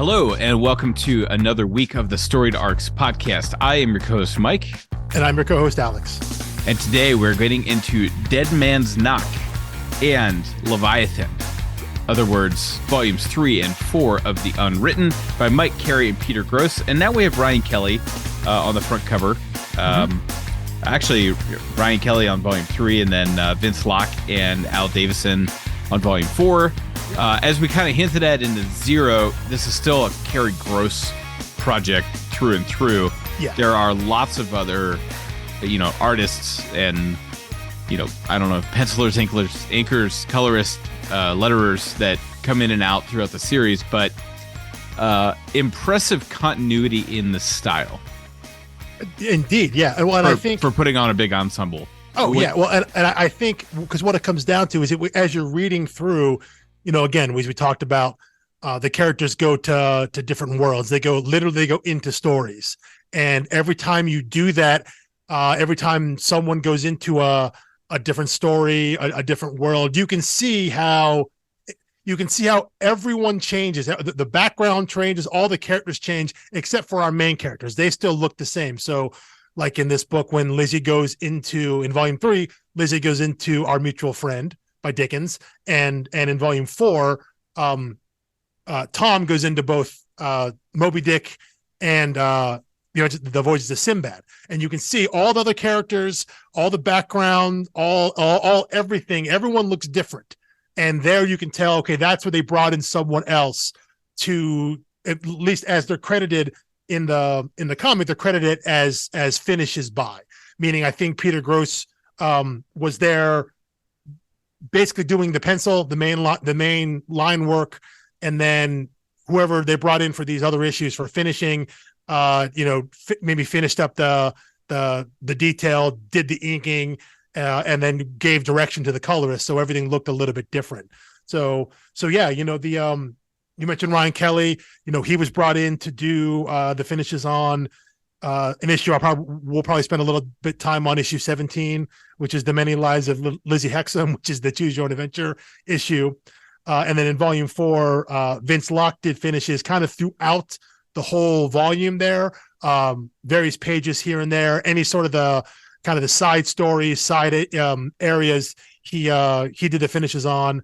Hello, and welcome to another week of the Storied Arcs podcast. I am your co-host, Mike. And I'm your co-host, Alex. And today we're getting into Dead Man's Knock and Leviathan. Other words, volumes 3 and 4 of The Unwritten by Mike Carey and Peter Gross. And now we have Ryan Kelly on the front cover. Actually, Ryan Kelly on volume 3, and then Vince Locke and Al Davison on volume 4. As we kind of hinted at in the Zero, this is still a Carey Gross project through and through. Yeah. There are lots of other, artists and, I don't know, pencilers, inkers, colorists, letterers that come in and out throughout the series, but impressive continuity in the style. Indeed, yeah. Well, and I think for putting on a big ensemble. Oh, yeah. Well, and I think because what it comes down to is as you're reading through, again, as we talked about, the characters go to different worlds. They go into stories. And every time you do that, every time someone goes into a different story, a different world, you can see how everyone changes. The background changes, all the characters change, except for our main characters. They still look the same. So like in this book, when in volume 3, Lizzie goes into Our Mutual Friend by Dickens. And in volume 4, Tom goes into both Moby Dick and the Voyages of Sinbad. And you can see all the other characters, all the background, all everything. Everyone looks different. And there you can tell, okay, that's where they brought in someone else to, at least as they're credited in the comic, they're credited as finishes by. Meaning, I think Peter Gross was there basically doing the pencil, the main line work, and then whoever they brought in for these other issues for finishing, maybe finished up the detail, did the inking, and then gave direction to the colorist, so everything looked a little bit different. So yeah, you mentioned Ryan Kelly. He was brought in to do the finishes on an issue. We'll probably spend a little bit time on issue 17, which is The Many Lives of Lizzie Hexam, which is the Choose Your Own Adventure issue. And then in volume 4, Vince Locke did finishes kind of throughout the whole volume there. Various pages here and there, any sort of the kind of the side stories, side areas, he did the finishes on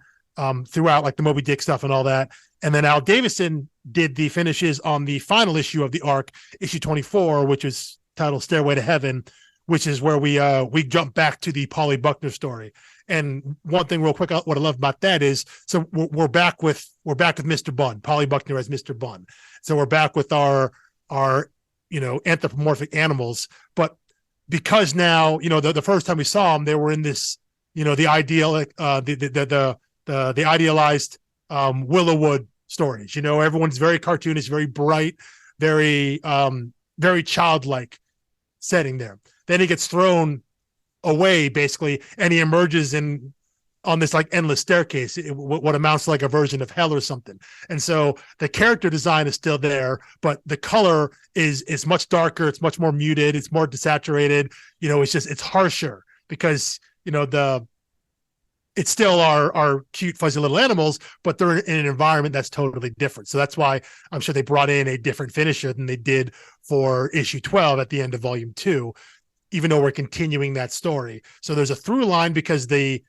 throughout, like the Moby Dick stuff and all that. And then Al Davison did the finishes on the final issue of the arc, issue 24, which is titled Stairway to Heaven, which is where we jump back to the Polly Buckner story. And one thing real quick, what I love about that is, so we're back with Mr. Bunn, Polly Buckner as Mr. Bunn. So we're back with our anthropomorphic animals, but because now, the first time we saw them, they were in this, the idealized Willowwood stories. Everyone's very cartoonish, very bright, very childlike setting there. Then he gets thrown away basically, and he emerges on this like endless staircase, what amounts to like a version of hell or something. And so the character design is still there, but the color is much darker. It's much more muted. It's more desaturated. It's harsher because it's still our cute, fuzzy little animals, but they're in an environment that's totally different. So that's why I'm sure they brought in a different finisher than they did for issue 12 at the end of volume 2, even though we're continuing that story. So there's a through line because the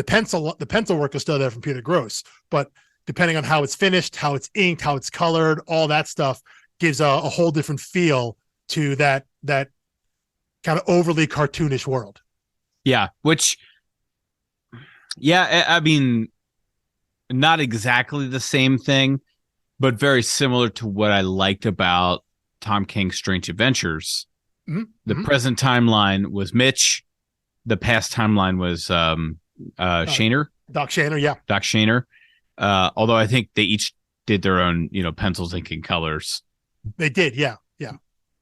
pencil work is still there from Peter Gross, but depending on how it's finished, how it's inked, how it's colored, all that stuff gives a whole different feel to that kind of overly cartoonish world. Yeah, I mean, not exactly the same thing, but very similar to what I liked about Tom King's Strange Adventures. Mm-hmm. The present timeline was Mitch. The past timeline was Shaner. Doc Shaner, yeah. Doc Shaner. Although I think they each did their own, pencils, ink, and colors. They did, yeah.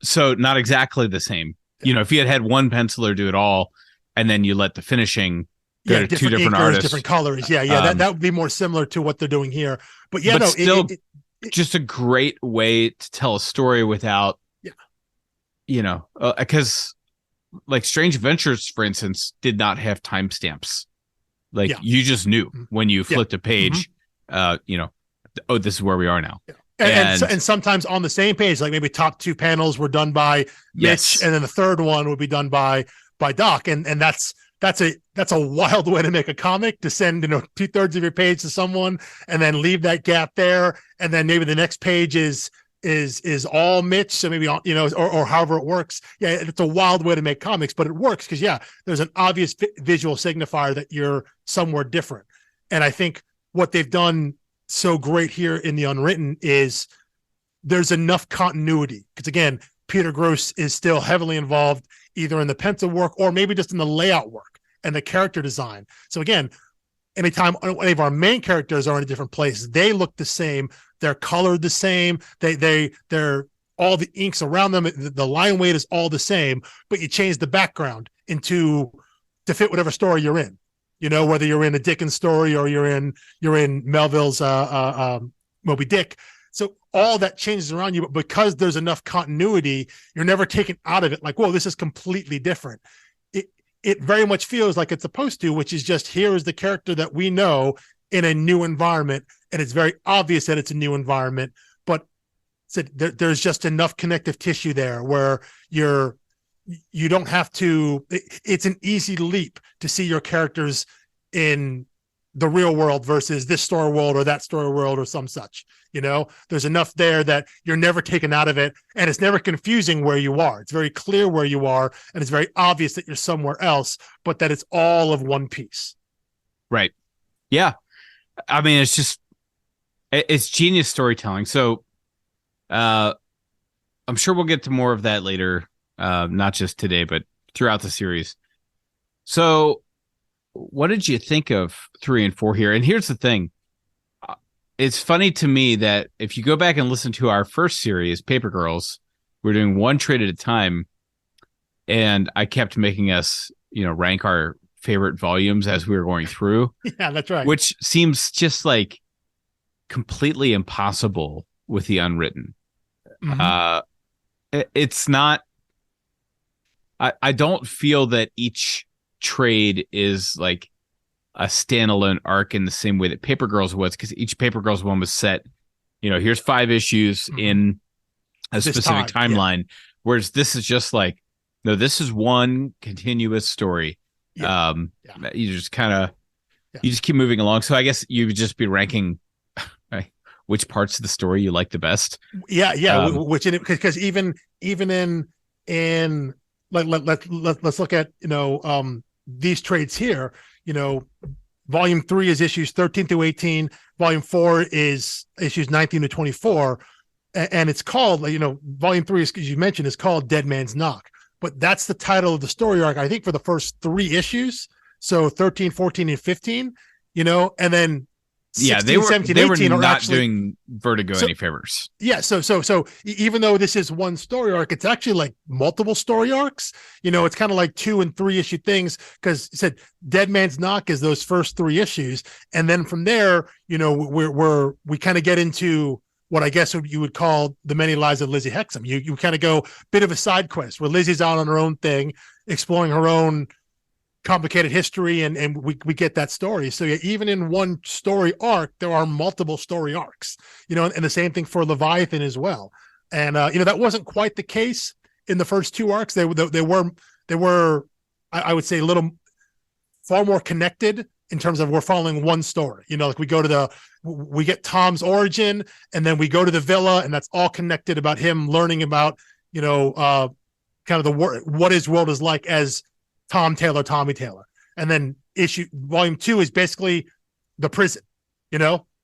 So not exactly the same. Yeah. If you had one penciler do it all, and then you let the finishing go to two different artists, different colors. Yeah. That would be more similar to what they're doing here. But yeah, still just a great way to tell a story without, because like Strange Adventures, for instance, did not have timestamps. You just knew when you flipped a page, oh, this is where we are now. Yeah. And sometimes on the same page, like maybe top 2 panels were done by Mitch, and then the third one would be done by Doc, and that's a wild way to make a comic, to send 2/3 of your page to someone and then leave that gap there, and then maybe the next page is all Mitch, so maybe or however it works. Yeah, it's a wild way to make comics, but it works because there's an obvious visual signifier that you're somewhere different. And I think what they've done so great here in the Unwritten is there's enough continuity, because again, Peter Gross is still heavily involved either in the pencil work or maybe just in the layout work and the character design. So again, anytime any of our main characters are in a different place, they look the same, they're colored the same, they're all the inks around them, the line weight is all the same, but you change the background to fit whatever story you're in. Whether you're in a Dickens story or you're in Melville's Moby Dick. So all that changes around you, but because there's enough continuity, you're never taken out of it like, whoa, this is completely different. It very much feels like it's supposed to, which is just, here is the character that we know in a new environment, and it's very obvious that it's a new environment, but there's just enough connective tissue there where you don't have to, it's an easy leap to see your characters in the real world versus this story world or that story world or some such. There's enough there that you're never taken out of it, and it's never confusing where you are. It's very clear where you are, and it's very obvious that you're somewhere else, but that it's all of one piece. Right. Yeah. I mean, it's genius storytelling. So I'm sure we'll get to more of that later. Not just today, but throughout the series. So what did you think of 3 and 4 here? And here's the thing. It's funny to me that if you go back and listen to our first series, Paper Girls, we're doing one trade at a time. And I kept making us, rank our favorite volumes as we were going through. Yeah, that's right. Which seems just like completely impossible with the Unwritten. Mm-hmm. It's not, I don't feel that each trade is like a standalone arc in the same way that Paper Girls was, because each Paper Girls one was set, here's 5 issues in a specific timeline, whereas this is just like, no, this is one continuous story. You just kind of, you just keep moving along. So I guess you would just be ranking which parts of the story you like the best. Which because even in let's look at these trades here. Volume 3 is issues 13 through 18. Volume 4 is issues 19 to 24, and it's called Volume 3, as you mentioned, is called Dead Man's Knock. But that's the title of the story arc, I think, for the first 3 issues. So 13, 14, and 15. And then 16, they were 17, they 18 were are not actually doing Vertigo any favors. Yeah, so even though this is one story arc, it's actually like multiple story arcs. It's kind of like 2 and 3 issue things, because it said Dead Man's Knock is those first 3 issues, and then from there, we kind of get into what I guess you would call The Many Lives of Lizzie Hexam. You kind of go bit of a side quest where Lizzie's out on her own thing, exploring her own complicated history, and we get that story. So even in one story arc, there are multiple story arcs, and the same thing for Leviathan as well. And that wasn't quite the case in the first 2 arcs. They were I would say a little far more connected in terms of we're following one story. Like we get Tom's origin, and then we go to the villa, and that's all connected about him learning about kind of what his world is like as Tommy Taylor. And then volume 2 is basically the prison,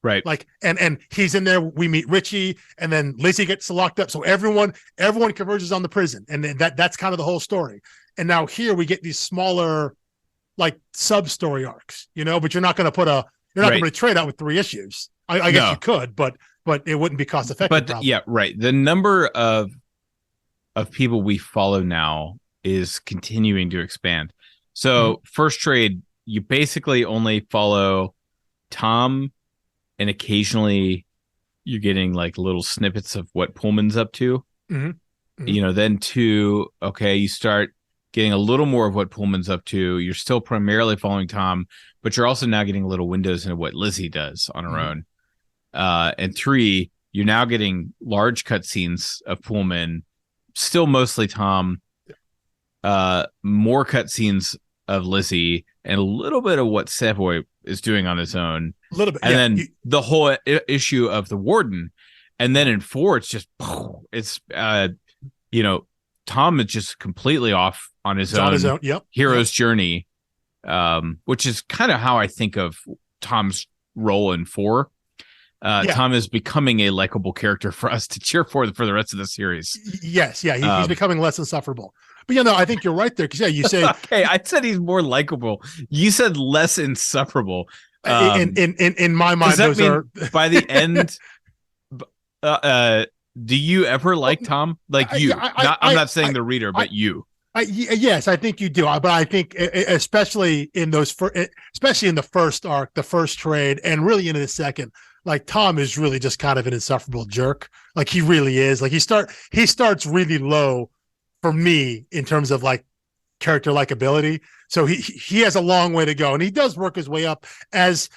right? Like, and he's in there. We meet Richie, and then Lizzie gets locked up. So everyone converges on the prison, and that's kind of the whole story. And now here we get these smaller, like, sub story arcs, but you're not going to put going to trade out with 3 issues. I guess you could, but it wouldn't be cost effective. But yeah, right. The number of people we follow now is continuing to expand. So first trade, you basically only follow Tom, and occasionally you're getting like little snippets of what Pullman's up to. Then 2, okay, you start getting a little more of what Pullman's up to. You're still primarily following Tom, but you're also now getting little windows into what Lizzie does on her own. And 3, You're now getting large cutscenes of Pullman, still mostly Tom, more cutscenes of Lizzie, and a little bit of what Savoy is doing on his own. A little bit. And then the whole issue of the Warden. And then in 4, it's just, Tom is just completely off on his own hero's journey, which is kind of how I think of Tom's role in 4. Tom is becoming a likable character for us to cheer for the rest of the series. Yes, he's becoming less insufferable. But I think you're right there because you say okay. I said he's more likable. You said less insufferable. In my mind, does that mean by the end? Do you ever like Tom? Like you? I'm not saying the reader, but you. Yes, I think you do. But I think especially in especially in the first arc, the first trade, and really into the second. Like Tom is really just kind of an insufferable jerk. Like he really is. Like he starts really low for me in terms of like character likability. So he has a long way to go, and he does work his way up as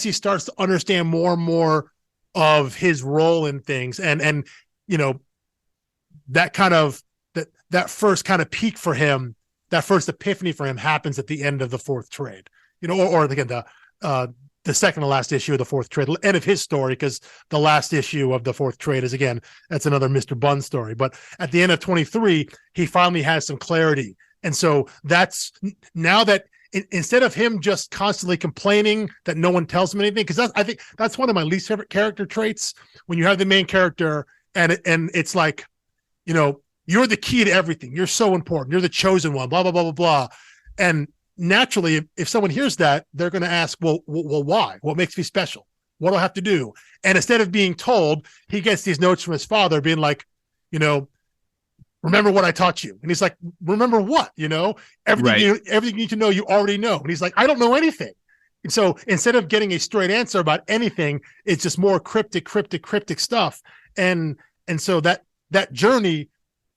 he starts to understand more and more of his role in things, and that kind of that first kind of peak for him, that first epiphany for him happens at the end of the 4th trade, or again the second to last issue of the 4th trade, end of his story, because the last issue of the 4th trade is, again, that's another Mr. Bunn story. But at the end of 23, he finally has some clarity. And so that's now that instead of him just constantly complaining that no one tells him anything, because I think that's one of my least favorite character traits, when you have the main character and it's like, you're the key to everything. You're so important. You're the chosen one, blah, blah, blah, blah, blah. And naturally, if someone hears that, they're going to ask, well, why? What makes me special? What do I have to do? And instead of being told, he gets these notes from his father being like, remember what I taught you. And he's like, remember what? Everything you need to know, you already know. And he's like, I don't know anything. And so instead of getting a straight answer about anything, it's just more cryptic stuff. And so that journey,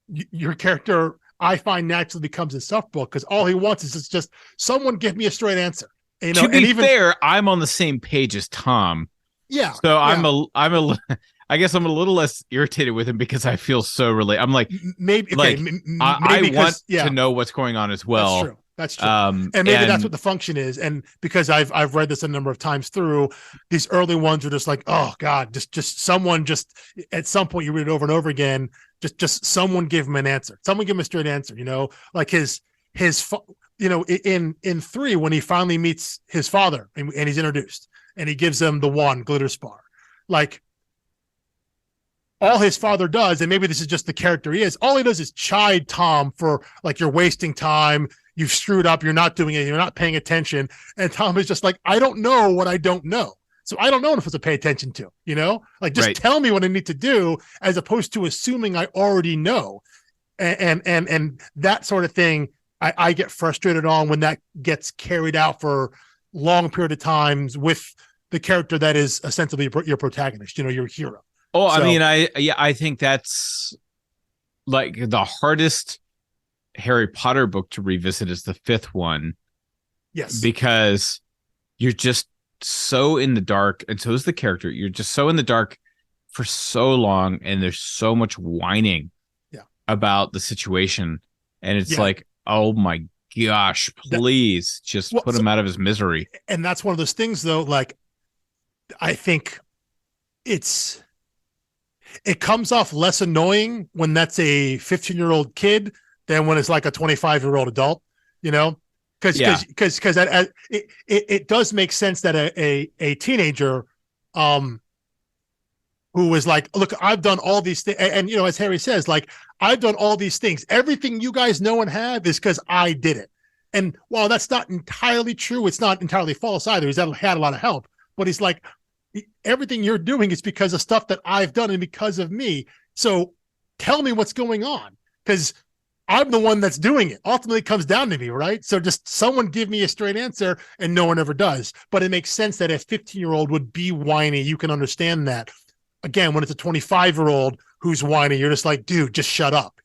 your character, I find, naturally becomes insufferable because all he wants is just someone give me a straight answer. To be fair, I'm on the same page as Tom. Yeah. So yeah. I guess I'm a little less irritated with him because I feel so related. I'm like, maybe I want to know what's going on as well. That's true. And maybe that's what the function is. And because I've read this a number of times through, these early ones are just like, oh God, just someone just at some point you read it over and over again. Just someone give him an answer. Someone give him a straight answer. Like his in 3 when he finally meets his father and he's introduced and he gives him the wand glitter spar. Like all his father does, and maybe this is just the character he is, all he does is chide Tom for like, you're wasting time. You've screwed up. You're not doing it. You're not paying attention. And Tom is just like, I don't know what I don't know. So I don't know what to pay attention to, like just tell me what I need to do as opposed to assuming I already know. And that sort of thing, I get frustrated on when that gets carried out for long period of times with the character that is ostensibly your protagonist, your hero. Oh, so, I mean, I think that's like the hardest Harry Potter book to revisit is the 5th one. Yes. Because you're just so in the dark, and so is the character. You're just so in the dark for so long, and there's so much whining about the situation. And it's like, oh my gosh, please put him out of his misery. And that's one of those things, though, like, I think it comes off less annoying when that's a 15-year-old kid than when it's like a 25-year-old adult, because it does make sense that a teenager who was like, look, I've done all these things, and as Harry says, like, I've done all these things. Everything you guys know and have is because I did it. And while that's not entirely true, it's not entirely false either. He's had a lot of help, but he's like, everything you're doing is because of stuff that I've done and because of me. So tell me what's going on, because I'm the one that's doing it. Ultimately, it comes down to me, right? So just someone give me a straight answer, and no one ever does. But it makes sense that a 15-year-old would be whiny. You can understand that. Again, when it's a 25-year-old who's whiny, you're just like, dude, just shut up.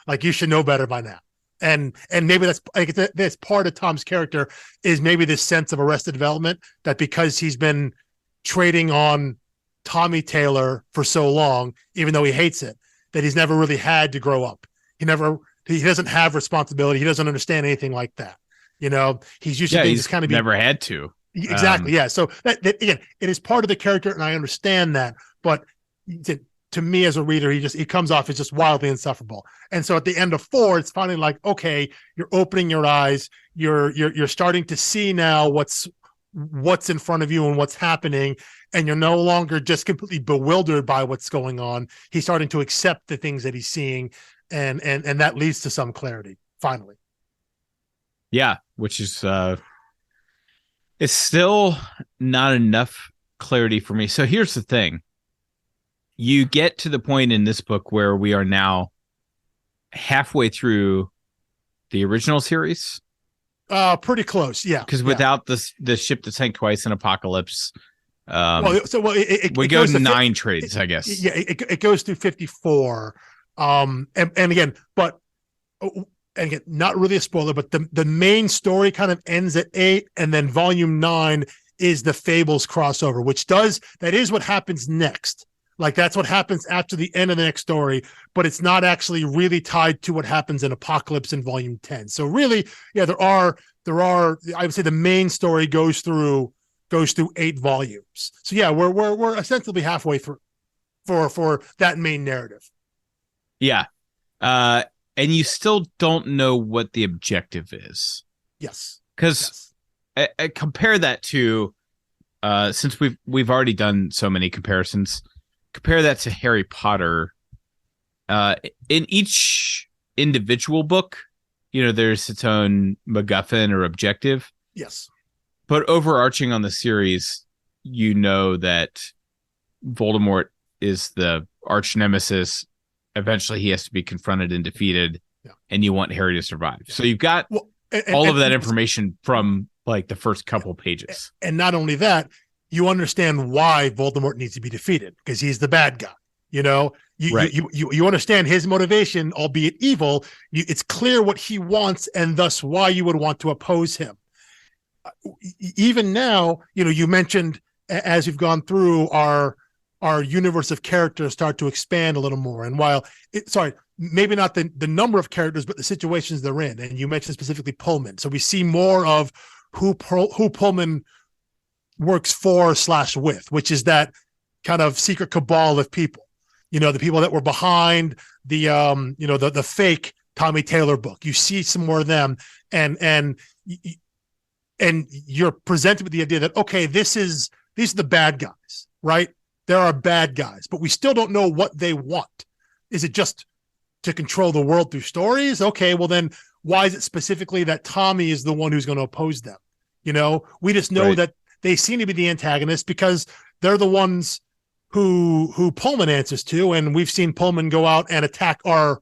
Like, you should know better by now. And maybe that's part of Tom's character, is maybe this sense of Arrested Development, that because he's been trading on Tommy Taylor for so long, even though he hates it, that he's never really had to grow up. He doesn't have responsibility. He doesn't understand anything like that. He's used to things he's kind of never had to. Exactly. Yeah. So that again, it is part of the character, and I understand that. But to me as a reader, he comes off as just wildly insufferable. And so at the end of 4, it's finally like, okay, you're opening your eyes. You're starting to see now what's in front of you and what's happening, and you're no longer just completely bewildered by what's going on. He's starting to accept the things that he's seeing, and that leads to some clarity finally. Yeah, which is it's still not enough clarity for me. So here's the thing. You get to the point in this book where we are now halfway through the original series. Pretty close, yeah. Because without the ship that sank twice in Apocalypse, it goes to 9 trades, I guess. Yeah, it goes through 54. And again, not really a spoiler, but the main story kind of ends at 8, and then volume 9 is the Fables crossover, that is what happens next. Like that's what happens after the end of the next story, but it's not actually really tied to what happens in Apocalypse in volume 10. So really, yeah, there are, I would say the main story goes through 8 volumes. So yeah, we're ostensibly halfway through for that main narrative. Yeah. And you still don't know what the objective is. Yes. Because I compare that to, since we've already done so many comparisons, compare that to Harry Potter. In each individual book, there's its own MacGuffin or objective. Yes. But overarching on the series, that Voldemort is the arch nemesis. Eventually, he has to be confronted and defeated, and you want Harry to survive. So you've got all of that information from like the first couple pages. And not only that, you understand why Voldemort needs to be defeated, because he's the bad guy. You understand his motivation, albeit evil. It's clear what he wants, and thus why you would want to oppose him. Even now, you mentioned as we've gone through our universe of characters start to expand a little more. And while maybe not the number of characters, but the situations they're in. And you mentioned specifically Pullman. So we see more of who Pullman works for/with, which is that kind of secret cabal of people, the people that were behind the fake Tommy Taylor book. You see some more of them, and you're presented with the idea that, okay, these are the bad guys, right? There are bad guys, but we still don't know what they want. Is it just to control the world through stories? Okay, well then why is it specifically that Tommy is the one who's going to oppose them? We just know that they seem to be the antagonists because they're the ones who Pullman answers to, and we've seen Pullman go out and attack our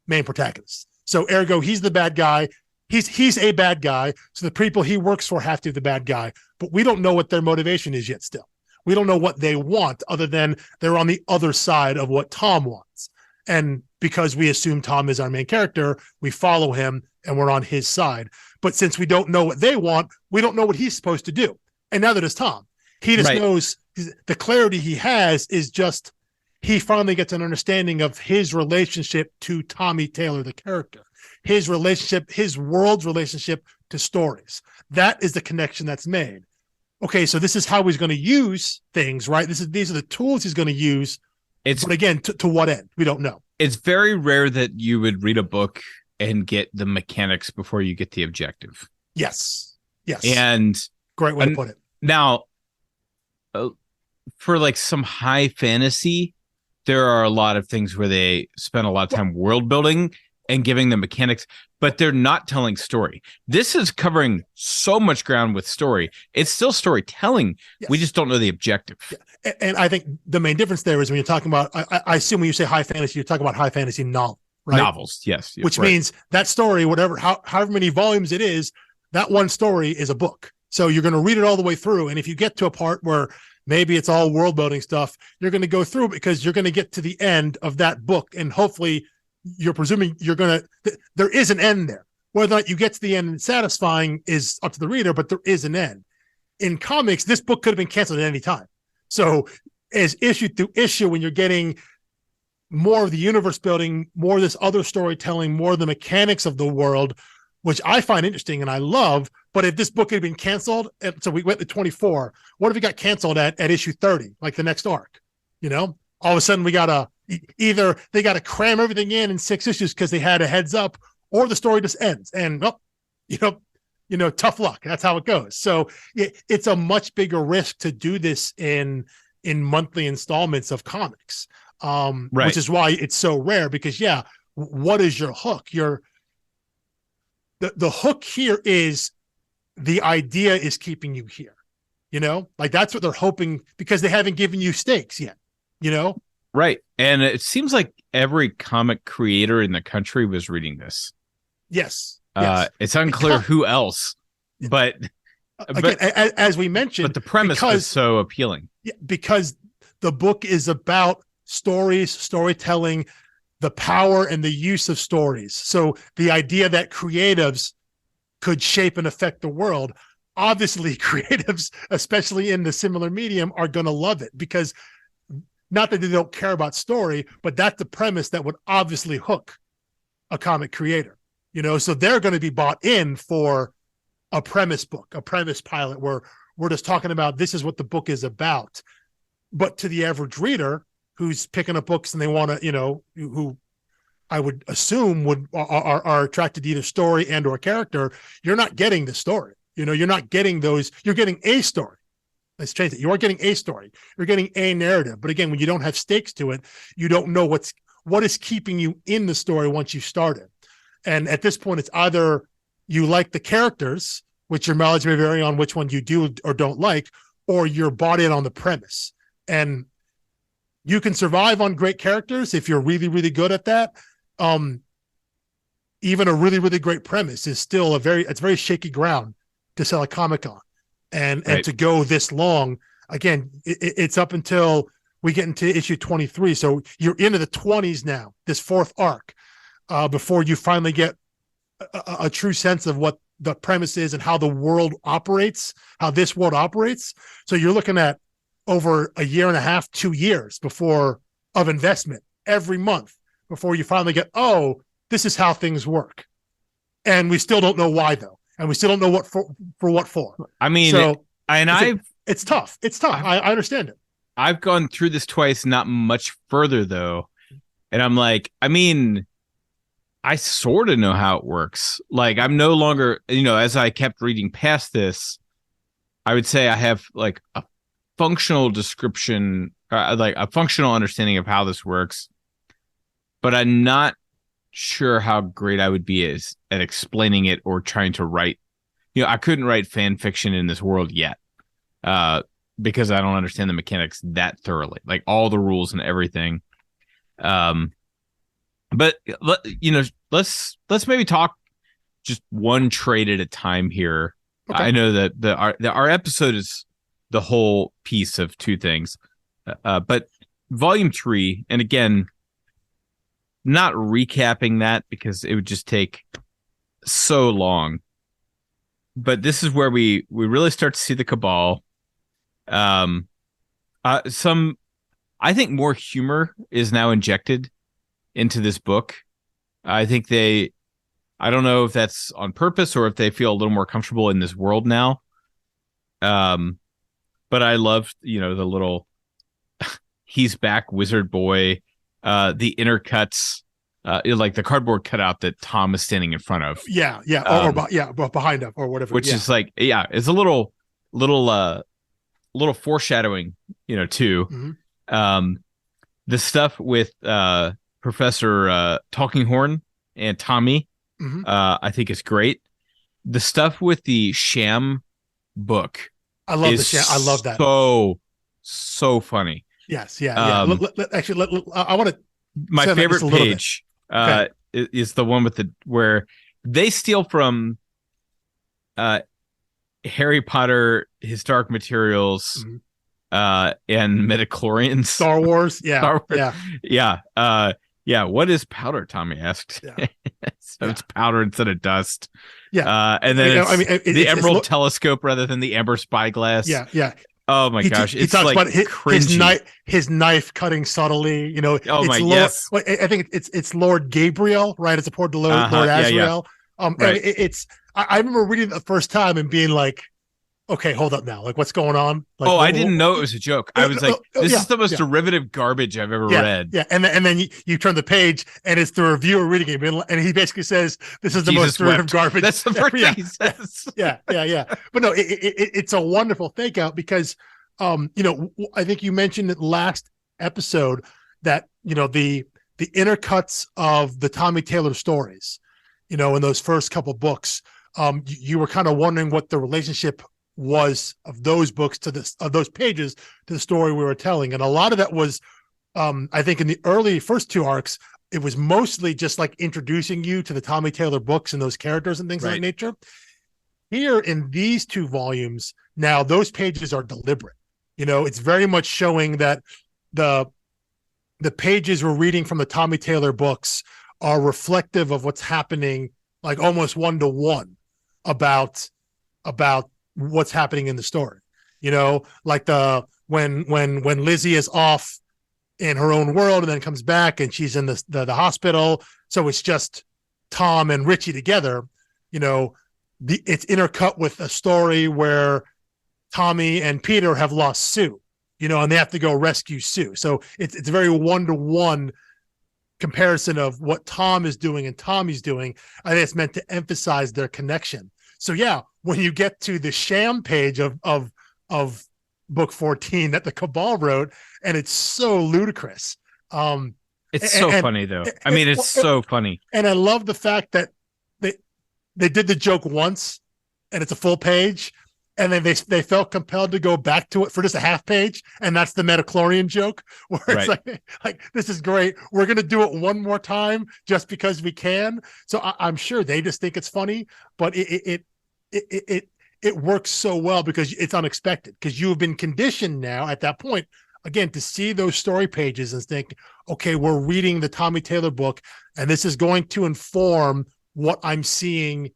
main protagonist. So ergo, he's the bad guy. He's a bad guy. So the people he works for have to be the bad guy, but we don't know what their motivation is yet still. We don't know what they want other than they're on the other side of what Tom wants. And because we assume Tom is our main character, we follow him and we're on his side. But since we don't know what they want, we don't know what he's supposed to do. And neither does Tom. He just knows the clarity he has is just he finally gets an understanding of his relationship to Tommy Taylor, the character, his relationship, his world's relationship to stories. That is the connection that's made. Okay, so this is how he's going to use things, right? These are the tools he's going to use. But again, to what end? We don't know. It's very rare that you would read a book and get the mechanics before you get the objective. Yes. And great way to put it. Now, for like some high fantasy, there are a lot of things where they spend a lot of time world building and giving the mechanics, but they're not telling story. This is covering so much ground with story. It's still storytelling. Yes. We just don't know the objective. Yeah. And I think the main difference there is when you're talking about, I assume when you say high fantasy, you're talking about high fantasy novel, right? Novels, yes. Which means that story, however many volumes it is, that one story is a book. So you're going to read it all the way through. And if you get to a part where maybe it's all world building stuff, you're going to go through it because you're going to get to the end of that book. And hopefully you're presuming there is an end there. Whether or not you get to the end and it's satisfying is up to the reader, but there is an end. In comics, this book could have been canceled at any time. So as issue through issue, when you're getting more of the universe building, more of this other storytelling, more of the mechanics of the world, which I find interesting and I love. But if this book had been canceled, and so we went to 24, what if it got canceled at issue 30, like the next arc? You know, all of a sudden we got either they got to cram everything in 6 issues because they had a heads up, or the story just ends. And tough luck. That's how it goes. So it's a much bigger risk to do this in monthly installments of comics, Right. which is why it's so rare. Because what is your hook? The hook here is the idea is keeping you here. Like that's what they're hoping, because they haven't given you stakes yet. Right. And it seems like every comic creator in the country was reading this. Yes. It's unclear who else, but again, as we mentioned, but the premise is so appealing. Because the book is about storytelling, the power and the use of stories. So the idea that creatives could shape and affect the world, obviously creatives, especially in the similar medium, are going to love it, because not that they don't care about story, but that's the premise that would obviously hook a comic creator. So they're going to be bought in for a premise book, a premise pilot, where we're just talking about this is what the book is about. But to the average reader who's picking up books and they want to, who I would assume are attracted to either story and or character, you're not getting the story. You're not getting those. You're getting a story. Let's change it. You are getting a story. You're getting a narrative. But again, when you don't have stakes to it, you don't know what is keeping you in the story once you start it. And at this point, it's either you like the characters, which your mileage may vary on which one you do or don't like, or you're bought in on the premise. And you can survive on great characters if you're really, really good at that. Even a really, really great premise is still it's very shaky ground to sell a comic on. And to go this long, again, it's up until we get into issue 23. So you're into the 20s now, this fourth arc, before you finally get a true sense of what the premise is and how the world operates, how this world operates. So you're looking at over a year and a half, 2 years of investment every month before you finally get, oh, this is how things work. And we still don't know why, though. And we still don't know what for. I mean, it's tough. It's tough. I understand it. I've gone through this twice, not much further though. And I'm like, I sort of know how it works. Like, I'm no longer, as I kept reading past this, I would say I have like a functional description, like a functional understanding of how this works, but I'm not sure how great I would be at explaining it or trying to write. I couldn't write fan fiction in this world yet, because I don't understand the mechanics that thoroughly, like all the rules and everything. But let's maybe talk just one trade at a time here. Okay. I know that our episode is the whole piece of two things, but volume 3, and again, not recapping that because it would just take so long. But this is where we really start to see the Cabal. I think more humor is now injected into this book. I think I don't know if that's on purpose or if they feel a little more comfortable in this world now. But I love, the little he's back wizard boy, the intercuts, like the cardboard cutout that Tom is standing in front of. Yeah. Or behind him or whatever. Which is like, it's a little foreshadowing, too. Mm-hmm. The stuff with Professor Talking Horn and Tommy, mm-hmm. I think is great. The stuff with the sham book, I love the sham. I love that. So funny. Yes, yeah. Actually, I want to. My favorite page is the one with where they steal from Harry Potter historic materials, mm-hmm. And midichlorians. Star Wars, yeah. What is powder? Tommy asked. Yeah. It's powder instead of dust. Yeah, and then the Emerald telescope rather than the amber spyglass. Yeah. Oh my gosh, he it's talks like about cringy. his knife cutting subtly. Oh my It's Lord. yes. I think it's Lord Gabriel, right? As opposed to Lord Yeah, yeah. Azrael. And Right. it's I remember reading it the first time and being like, okay, hold up now, like what's going on? Like, Oh, I didn't know it was a joke. I was like, this yeah, is the most yeah. derivative garbage I've ever Yeah, read. yeah, and then you turn the page, and it's the reviewer reading it, and he basically says, "This is the most Jesus derivative wept. garbage." That's the first Yeah, thing he yeah, says. yeah. But no, it's a wonderful fake out because, I think you mentioned it last episode that the intercuts of the Tommy Taylor stories, in those first couple books, you were kind of wondering what the relationship was of those books of those pages to the story we were telling, and a lot of that was, I think, in the early first two arcs, it was mostly just like introducing you to the Tommy Taylor books and those characters and things of that nature. Here in these two volumes, now those pages are deliberate. It's very much showing that the pages we're reading from the Tommy Taylor books are reflective of what's happening, like almost one to one about what's happening in the story. Like when Lizzie is off in her own world and then comes back and she's in the hospital, so it's just Tom and Richie together. It's intercut with a story where Tommy and Peter have lost Sue, and they have to go rescue Sue. So it's a very one-to-one comparison of what Tom is doing and Tommy's doing. I think it's meant to emphasize their connection. So yeah, when you get to the sham page of book 14 that the Cabal wrote, and it's so ludicrous. It's so funny though. I mean, it's so funny. And I love the fact that they did the joke once and it's a full page, and then they felt compelled to go back to it for just a half page, and that's the metachlorian joke, where it's like this is great, we're gonna do it one more time just because we can. So I'm sure they just think it's funny, but it works so well because it's unexpected, because you've been conditioned now at that point again to see those story pages and think, okay, we're reading the Tommy Taylor book and this is going to inform what I'm seeing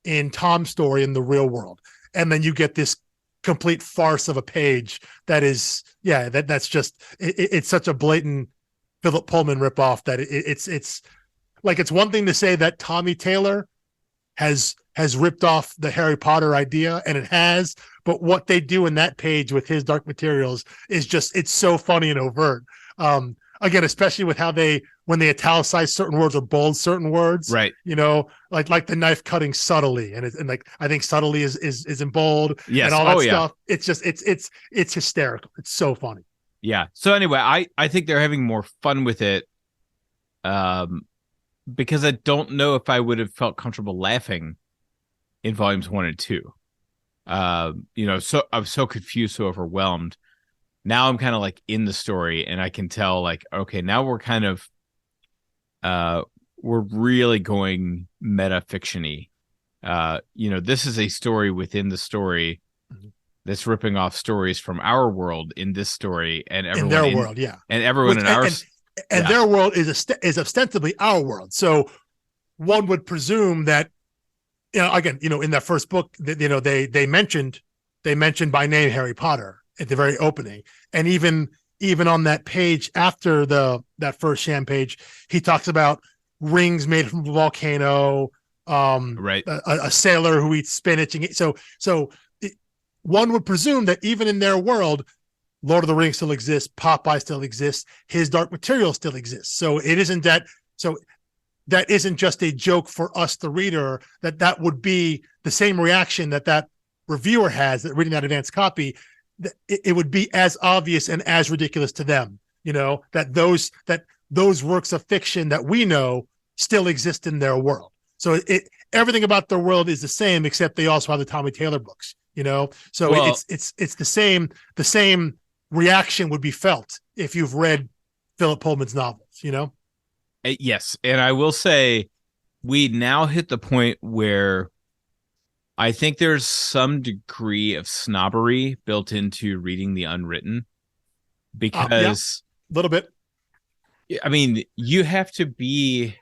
in Tom's story in the real world. And then you get this complete farce of a page that is, that's just, it's such a blatant Philip Pullman ripoff that it's like, it's one thing to say that Tommy Taylor has ripped off the Harry Potter idea, and it has, but what they do in that page with his Dark Materials is just, it's so funny and overt. Again, especially with how when they italicize certain words or bold certain words, right? Like the knife cutting subtly, and like I think subtly is in bold, yes, and all that stuff. It's just it's hysterical. It's so funny. Yeah. So anyway, I think they're having more fun with it, because I don't know if I would have felt comfortable laughing in volumes 1 and 2. So I'm so confused, so overwhelmed. Now I'm kind of like in the story, and I can tell, like, okay, now we're kind of we're really going meta fiction-y. This is a story within the story that's ripping off stories from our world in this story, and everyone in their world, yeah, and everyone in ours, and their world is ostensibly our world. So one would presume that, again, in that first book, they mentioned by name Harry Potter at the very opening, and even on that page after that first sham page, he talks about rings made from a volcano, right? A sailor who eats spinach, and so one would presume that even in their world, Lord of the Rings still exists, Popeye still exists, his Dark Material still exists. So it isn't that. So that isn't just a joke for us, the reader. That would be the same reaction that reviewer has that reading that advanced copy. It would be as obvious and as ridiculous to them, that those works of fiction that we know still exist in their world. So everything about their world is the same, except they also have the Tommy Taylor books, So it's the same reaction would be felt if you've read Philip Pullman's novels, Yes, and I will say we now hit the point where I think there's some degree of snobbery built into reading the Unwritten, because a little bit. I mean, you have to be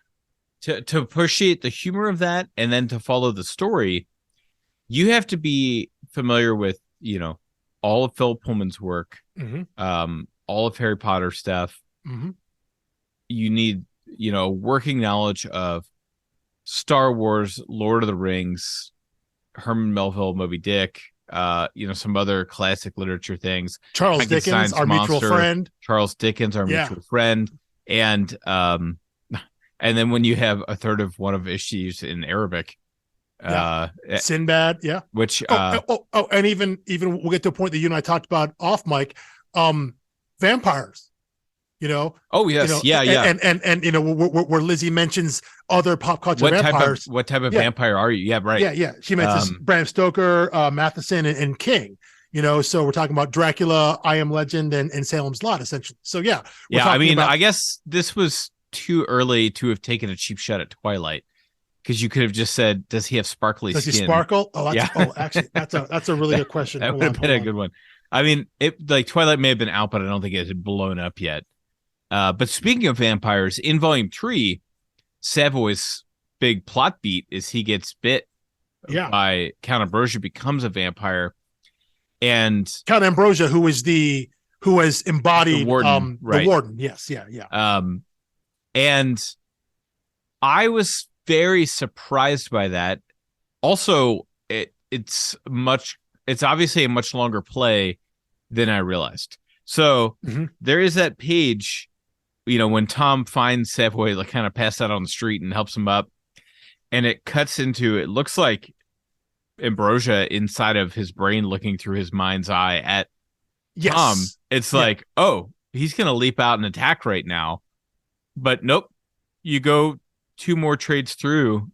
to appreciate the humor of that, and then to follow the story, you have to be familiar with, all of Philip Pullman's work, Mm-hmm. all of Harry Potter stuff. Mm-hmm. You need, working knowledge of Star Wars, Lord of the Rings, Herman Melville, Moby Dick, some other classic literature things. Charles Dickens, Frankenstein's our mutual Monster, friend. Charles Dickens, our mutual friend. And then when you have a third of one of issues in Arabic, Sinbad, which and even we'll get to a point that you and I talked about off mic, vampires. Oh yes, where Lizzie mentions other pop culture vampires. What type of vampire are you? Yeah, right. Yeah. She mentions Bram Stoker, Matheson, and King. So we're talking about Dracula, I Am Legend, and Salem's Lot, essentially. So I guess this was too early to have taken a cheap shot at Twilight, because you could have just said, "Does he have sparkly skin? Does he sparkle?" Actually, that's a really good question. That would have been a good one. I mean, Twilight may have been out, but I don't think it had blown up yet. But speaking of vampires, in Volume 3, Savoy's big plot beat is he gets bit by Count Ambrosia, becomes a vampire, and Count Ambrosia, who has embodied the warden, right? The warden, yes, and I was very surprised by that. Also, it's obviously a much longer play than I realized. So there is that page, when Tom finds Savoy kind of passed out on the street and helps him up, and it cuts into, it looks like Ambrosia inside of his brain looking through his mind's eye at Tom. It's like, oh, he's going to leap out and attack right now. But nope, you go 2 more trades through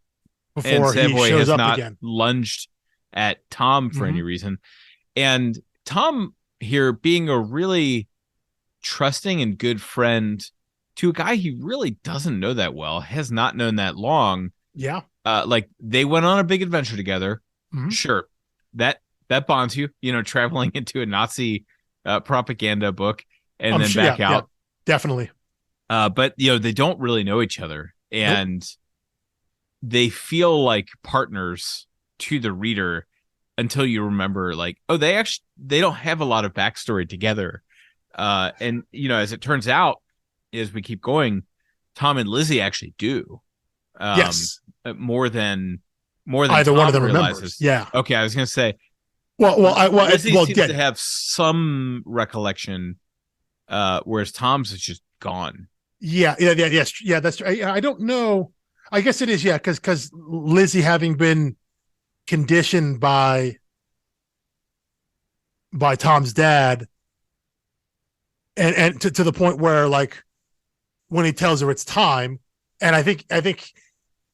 before Savoy has not lunged at Tom for any reason. And Tom here, being a really trusting and good friend to a guy he really doesn't know that well, has not known that long. Yeah. They went on a big adventure together. Sure. That bonds you, traveling into a Nazi propaganda book and then back out. Yeah, definitely. But they don't really know each other, and they feel like partners to the reader until you remember, they don't have a lot of backstory together. And as it turns out, as we keep going, Tom and Lizzie actually do. More than either Tom one of them realizes. Remembers. Yeah. Okay, I was going to say. Lizzie seems to have some recollection, whereas Tom's is just gone. Yeah. That's true. I don't know. I guess it is. Yeah, because Lizzie, having been conditioned by Tom's dad, and to the point where, when he tells her it's time, and I think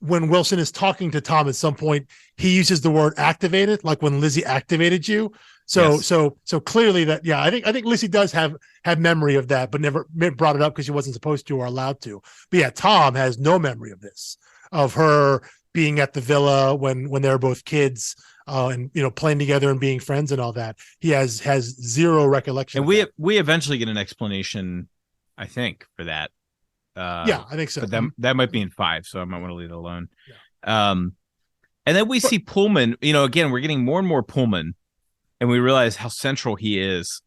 when Wilson is talking to Tom at some point, he uses the word activated, like when Lizzie activated you. So clearly that, I think Lizzie does have memory of that, but never brought it up because she wasn't supposed to or allowed to. But Tom has no memory of this, of her being at the villa when they were both kids, and playing together and being friends and all that. He has zero recollection. And we eventually get an explanation, I think, for that. I think so. But that might be in 5, so I might want to leave it alone. Yeah. And then we see Pullman. Again, we're getting more and more Pullman, and we realize how central he is.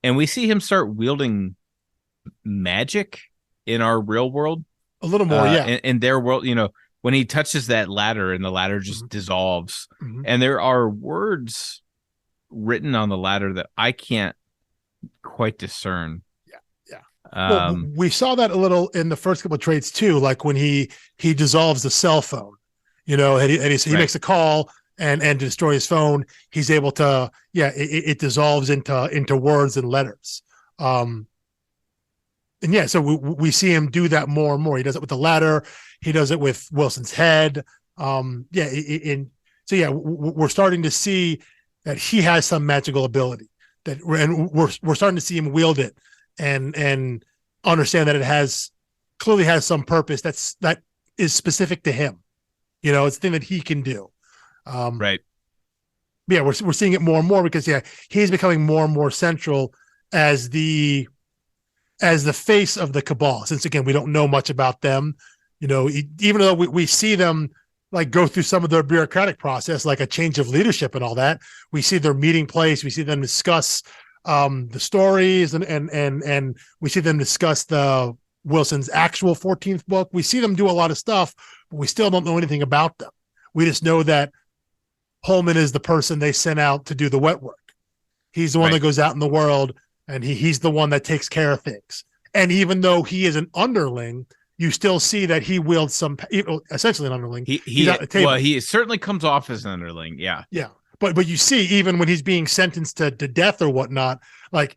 And we see him start wielding magic in our real world. A little more, in their world, when he touches that ladder and the ladder just dissolves, and there are words written on the ladder that I can't quite discern. We saw that a little in the first couple of trades too, like when he dissolves the cell phone, and he makes a call and to destroy his phone, he's able to, it dissolves into words and letters. So we see him do that more and more. He does it with the ladder. He does it with Wilson's head. We're starting to see that he has some magical ability, and we're starting to see him wield it and understand that it clearly has some purpose that is specific to him. It's a thing that he can do. Right. We're seeing it more and more because he's becoming more and more central as the face of the cabal. Since again, we don't know much about them, even though we see them like go through some of their bureaucratic process, like a change of leadership and all that. We see their meeting place. We see them discuss the stories and we see them discuss the Wilson's actual 14th book. We see them do a lot of stuff, but we still don't know anything about them. We just know that Pullman is the person they sent out to do the wet work. He's the one that goes out in the world, and he's the one that takes care of things. And even though he is an underling, you still see that he wields some, essentially an underling. He's at the table. Well, he certainly comes off as an underling. Yeah. Yeah. But you see, even when he's being sentenced to death or whatnot, like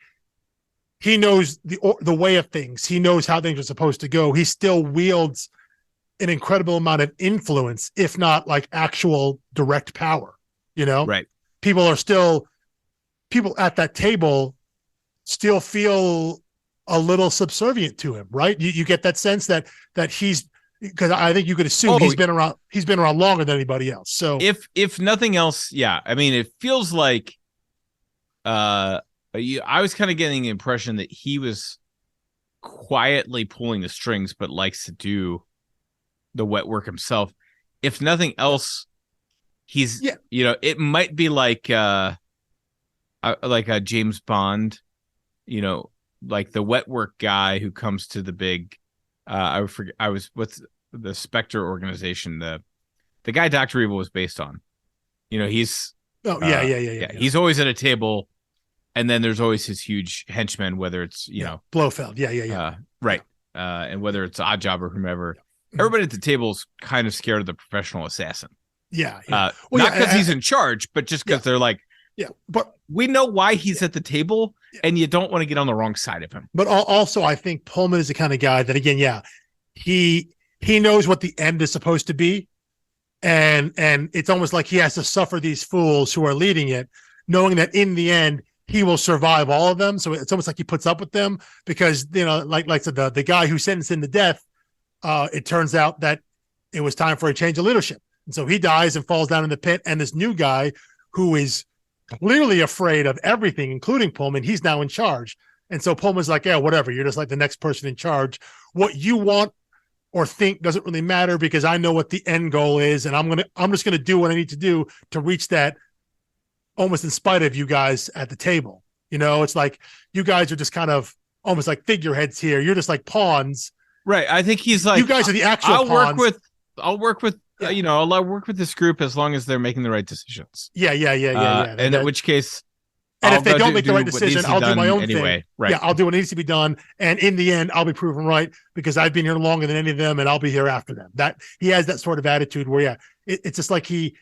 he knows the way of things. He knows how things are supposed to go. He still wields an incredible amount of influence, if not like actual direct power, you know? Right. People at that table still feel a little subservient to him, right? You get that sense that he's, because I think you could assume he's been around longer than anybody else. So if nothing else, yeah. I mean, it feels like I was kind of getting the impression that he was quietly pulling the strings, but likes to do the wet work himself. If nothing else, he's it might be like a James Bond, like the wet work guy who comes to the big I forget, I was with the Spectre organization, the guy Dr. Evil was based on. He's he's always at a table, and then there's always his huge henchman, whether it's Blofeld, right, and whether it's Oddjob or whomever. Everybody at the table's kind of scared of the professional assassin. Not because he's in charge, but just because they're like, but we know why he's at the table, and you don't want to get on the wrong side of him. But also, I think Pullman is the kind of guy that, again, he knows what the end is supposed to be, and it's almost like he has to suffer these fools who are leading it, knowing that in the end he will survive all of them. So it's almost like he puts up with them because like I said, the guy who sentenced him to death, it turns out that it was time for a change of leadership, and so he dies and falls down in the pit. And this new guy who is clearly afraid of everything, including Pullman, he's now in charge. And so Pullman's like, yeah, whatever. You're just like the next person in charge. What you want or think doesn't really matter because I know what the end goal is. And I'm just going to do what I need to do to reach that almost in spite of you guys at the table. It's like you guys are just kind of almost like figureheads here. You're just like pawns. Right. I think he's like, you guys are the actual I'll pawns. I'll work with I'll work with this group as long as they're making the right decisions. Yeah. And in which case, and if they don't make the right decision, I'll do my own thing. Right. Yeah, I'll do what needs to be done. And in the end, I'll be proven right because I've been here longer than any of them, and I'll be here after them. That he has that sort of attitude where, it's just like he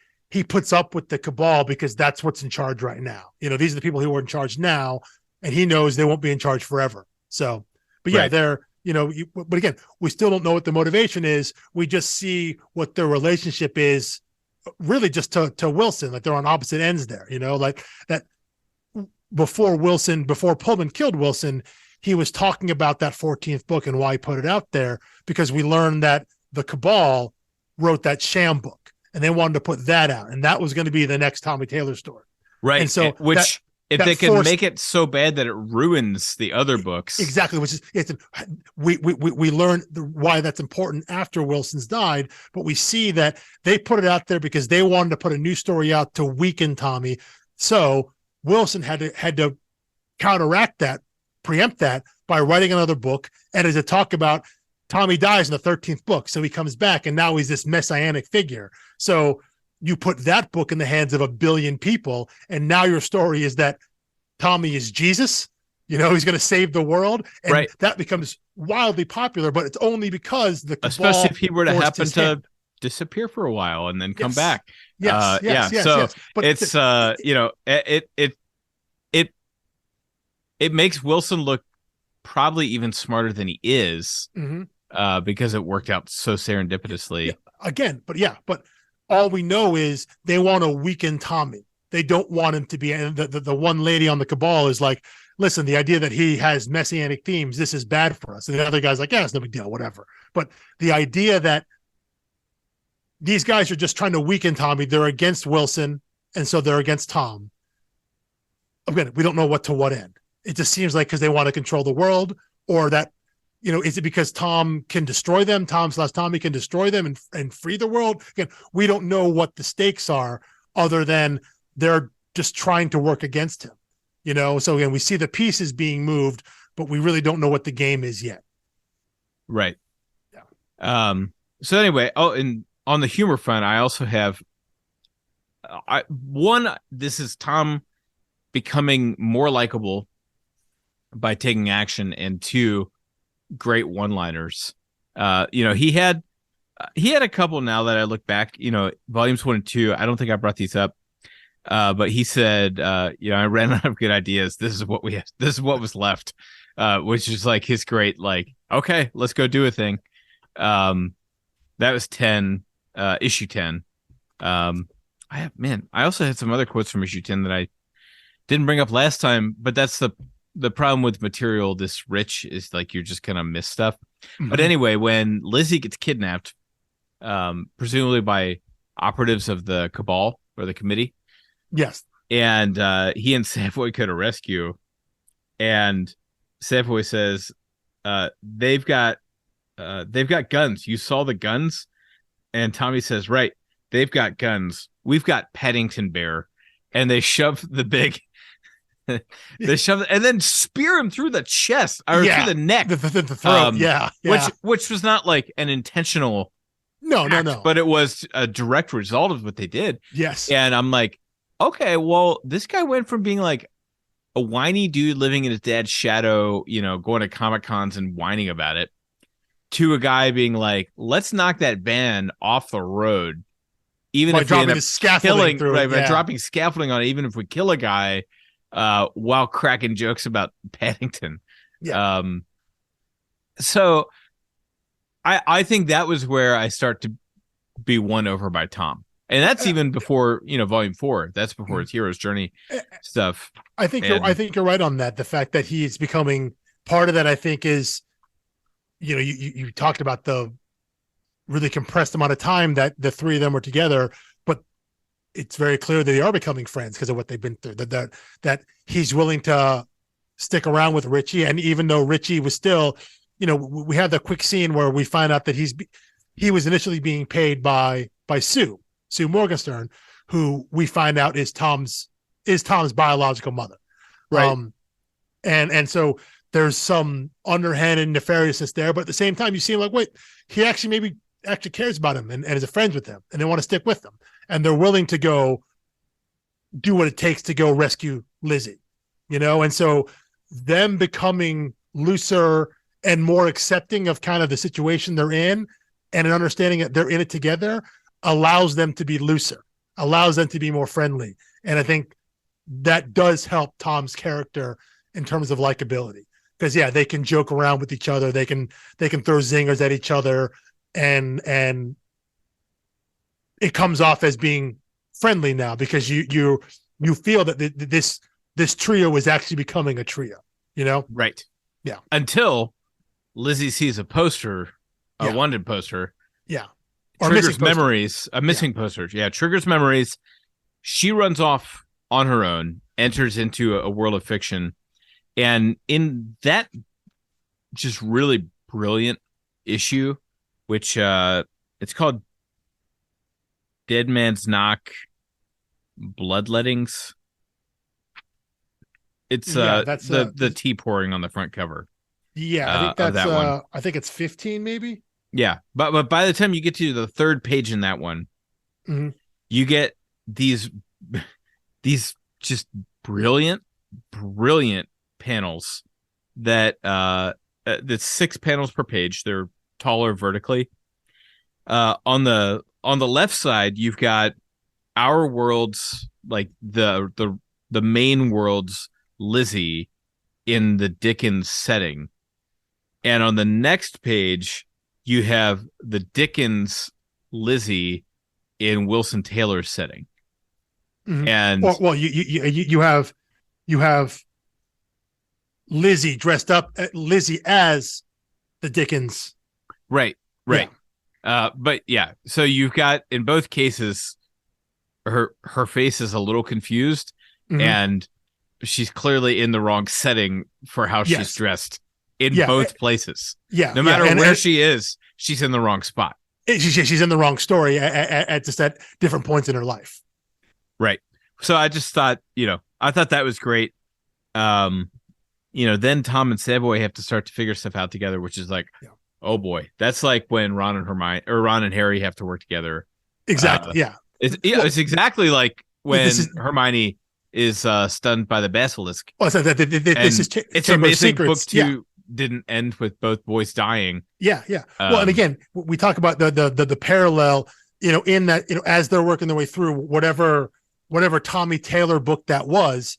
puts up with the cabal because that's what's in charge right now. These are the people who are in charge now, and he knows they won't be in charge forever. So, but they're. But again, we still don't know what the motivation is. We just see what their relationship is, really just to Wilson. Like they're on opposite ends there. Like that. Before Pullman killed Wilson, he was talking about that 14th book and why he put it out there because we learned that the Cabal wrote that sham book and they wanted to put that out, and that was going to be the next Tommy Taylor story. Right. And so if they can make it so bad that it ruins the other books. Exactly. Which is, we learn why that's important after Wilson's died, but we see that they put it out there because they wanted to put a new story out to weaken Tommy. So Wilson had to counteract that, preempt that by writing another book. And as a talk about Tommy dies in the 13th book. So he comes back and now he's this messianic figure. So you put that book in the hands of 1 billion people, and now your story is that Tommy is Jesus. He's going to save the world, and that becomes wildly popular. But it's only because the Cabal, especially if he were to happen to disappear for a while and then come back. Yes. But it's it makes Wilson look probably even smarter than he is, because it worked out so serendipitously. But all we know is they want to weaken Tommy. They don't want him to be. And the one lady on the Cabal is like, listen, the idea that he has messianic themes, this is bad for us. And the other guy's like, yeah, it's no big deal, whatever. But the idea that these guys are just trying to weaken Tommy, they're against Wilson, and so they're against Tom. Again, we don't know what end. It just seems like because they want to control the world, or that is it because Tom can destroy them? Tommy can destroy them and free the world. Again, we don't know what the stakes are, other than they're just trying to work against him. So again, we see the pieces being moved, but we really don't know what the game is yet. Right. Yeah. So anyway, and on the humor front, I also have this is Tom becoming more likable by taking action, and two, great one-liners. He had a couple now that I look back, volumes 1 and 2. I don't think I brought these up. But he said, I ran out of good ideas. This is what was left. Which is like his great, like, okay, let's go do a thing. That was 10, issue 10. I also had some other quotes from issue 10 that I didn't bring up last time, but that's the problem with material this rich, is like you're just gonna miss stuff. Mm-hmm. But anyway, when Lizzie gets kidnapped, presumably by operatives of the Cabal or the Committee. Yes. And he and Savoy go to rescue, and Savoy says, they've got guns. You saw the guns? And Tommy says, right, they've got guns. We've got Paddington Bear. And they shove the big and then spear him through the chest or through the neck. The throat. Yeah. Which was not like an intentional no, but it was a direct result of what they did. Yes. And I'm like, okay, well, this guy went from being like a whiny dude living in his dad's shadow, going to Comic Cons and whining about it, to a guy being like, let's knock that van off the road, even if we end up killing, by dropping scaffolding on it, even if we kill a guy, while cracking jokes about Paddington. Yeah. So I think that was where I start to be won over by Tom. And that's even before, volume 4. That's before his hero's journey stuff. I think you're right on that. The fact that he's becoming part of that, I think, is, you talked about the really compressed amount of time that the three of them were together, but it's very clear that they are becoming friends because of what they've been through. That he's willing to stick around with Richie, and even though Richie was still, we had the quick scene where we find out that he was initially being paid by Sue Morgenstern, who we find out is Tom's biological mother. Right. And so there's some underhanded nefariousness there, but at the same time, you see him like, wait, he actually cares about him and is a friend with him, and they want to stick with them. And they're willing to go do what it takes to go rescue Lizzie, And so them becoming looser and more accepting of kind of the situation they're in, and an understanding that they're in it together, allows them to be looser, allows them to be more friendly. And I think that does help Tom's character in terms of likability, because they can joke around with each other. They can throw zingers at each other, and it comes off as being friendly now, because you feel that this trio is actually becoming a trio, Right. Yeah. Until Lizzie sees a poster, a wanted poster. Yeah. Triggers memories, a missing poster. Yeah, triggers memories. She runs off on her own, enters into a world of fiction. And in that just really brilliant issue, which it's called Dead Man's Knock, Bloodlettings. It's that's the tea pouring on the front cover. Yeah, I think that's that one. I think it's 15 maybe. Yeah, but by the time you get to the third page in that one, you get these just brilliant panels that that's 6 panels per page. They're taller vertically. On the left side, you've got our world's, like the main world's Lizzie in the Dickens setting, and on the next page, you have the Dickens Lizzie in Wilson Taylor's setting. Mm-hmm. And you have Lizzie dressed up, Lizzie as the Dickens. Right. But yeah, so you've got, in both cases, her face is a little confused, and she's clearly in the wrong setting for how she's dressed. in both places. Yeah. No matter where she is, she's in the wrong spot. She's in the wrong story at just at different points in her life. Right. So I just thought, I thought that was great. Then Tom and Savoy have to start to figure stuff out together, which is like, oh boy, that's like when Ron and Harry have to work together. Exactly. It's exactly like when Hermione is stunned by the basilisk. Well, so it's amazing. Book 2 didn't end with both boys dying. Yeah. Well, and again, we talk about the parallel, in that, as they're working their way through whatever Tommy Taylor book that was,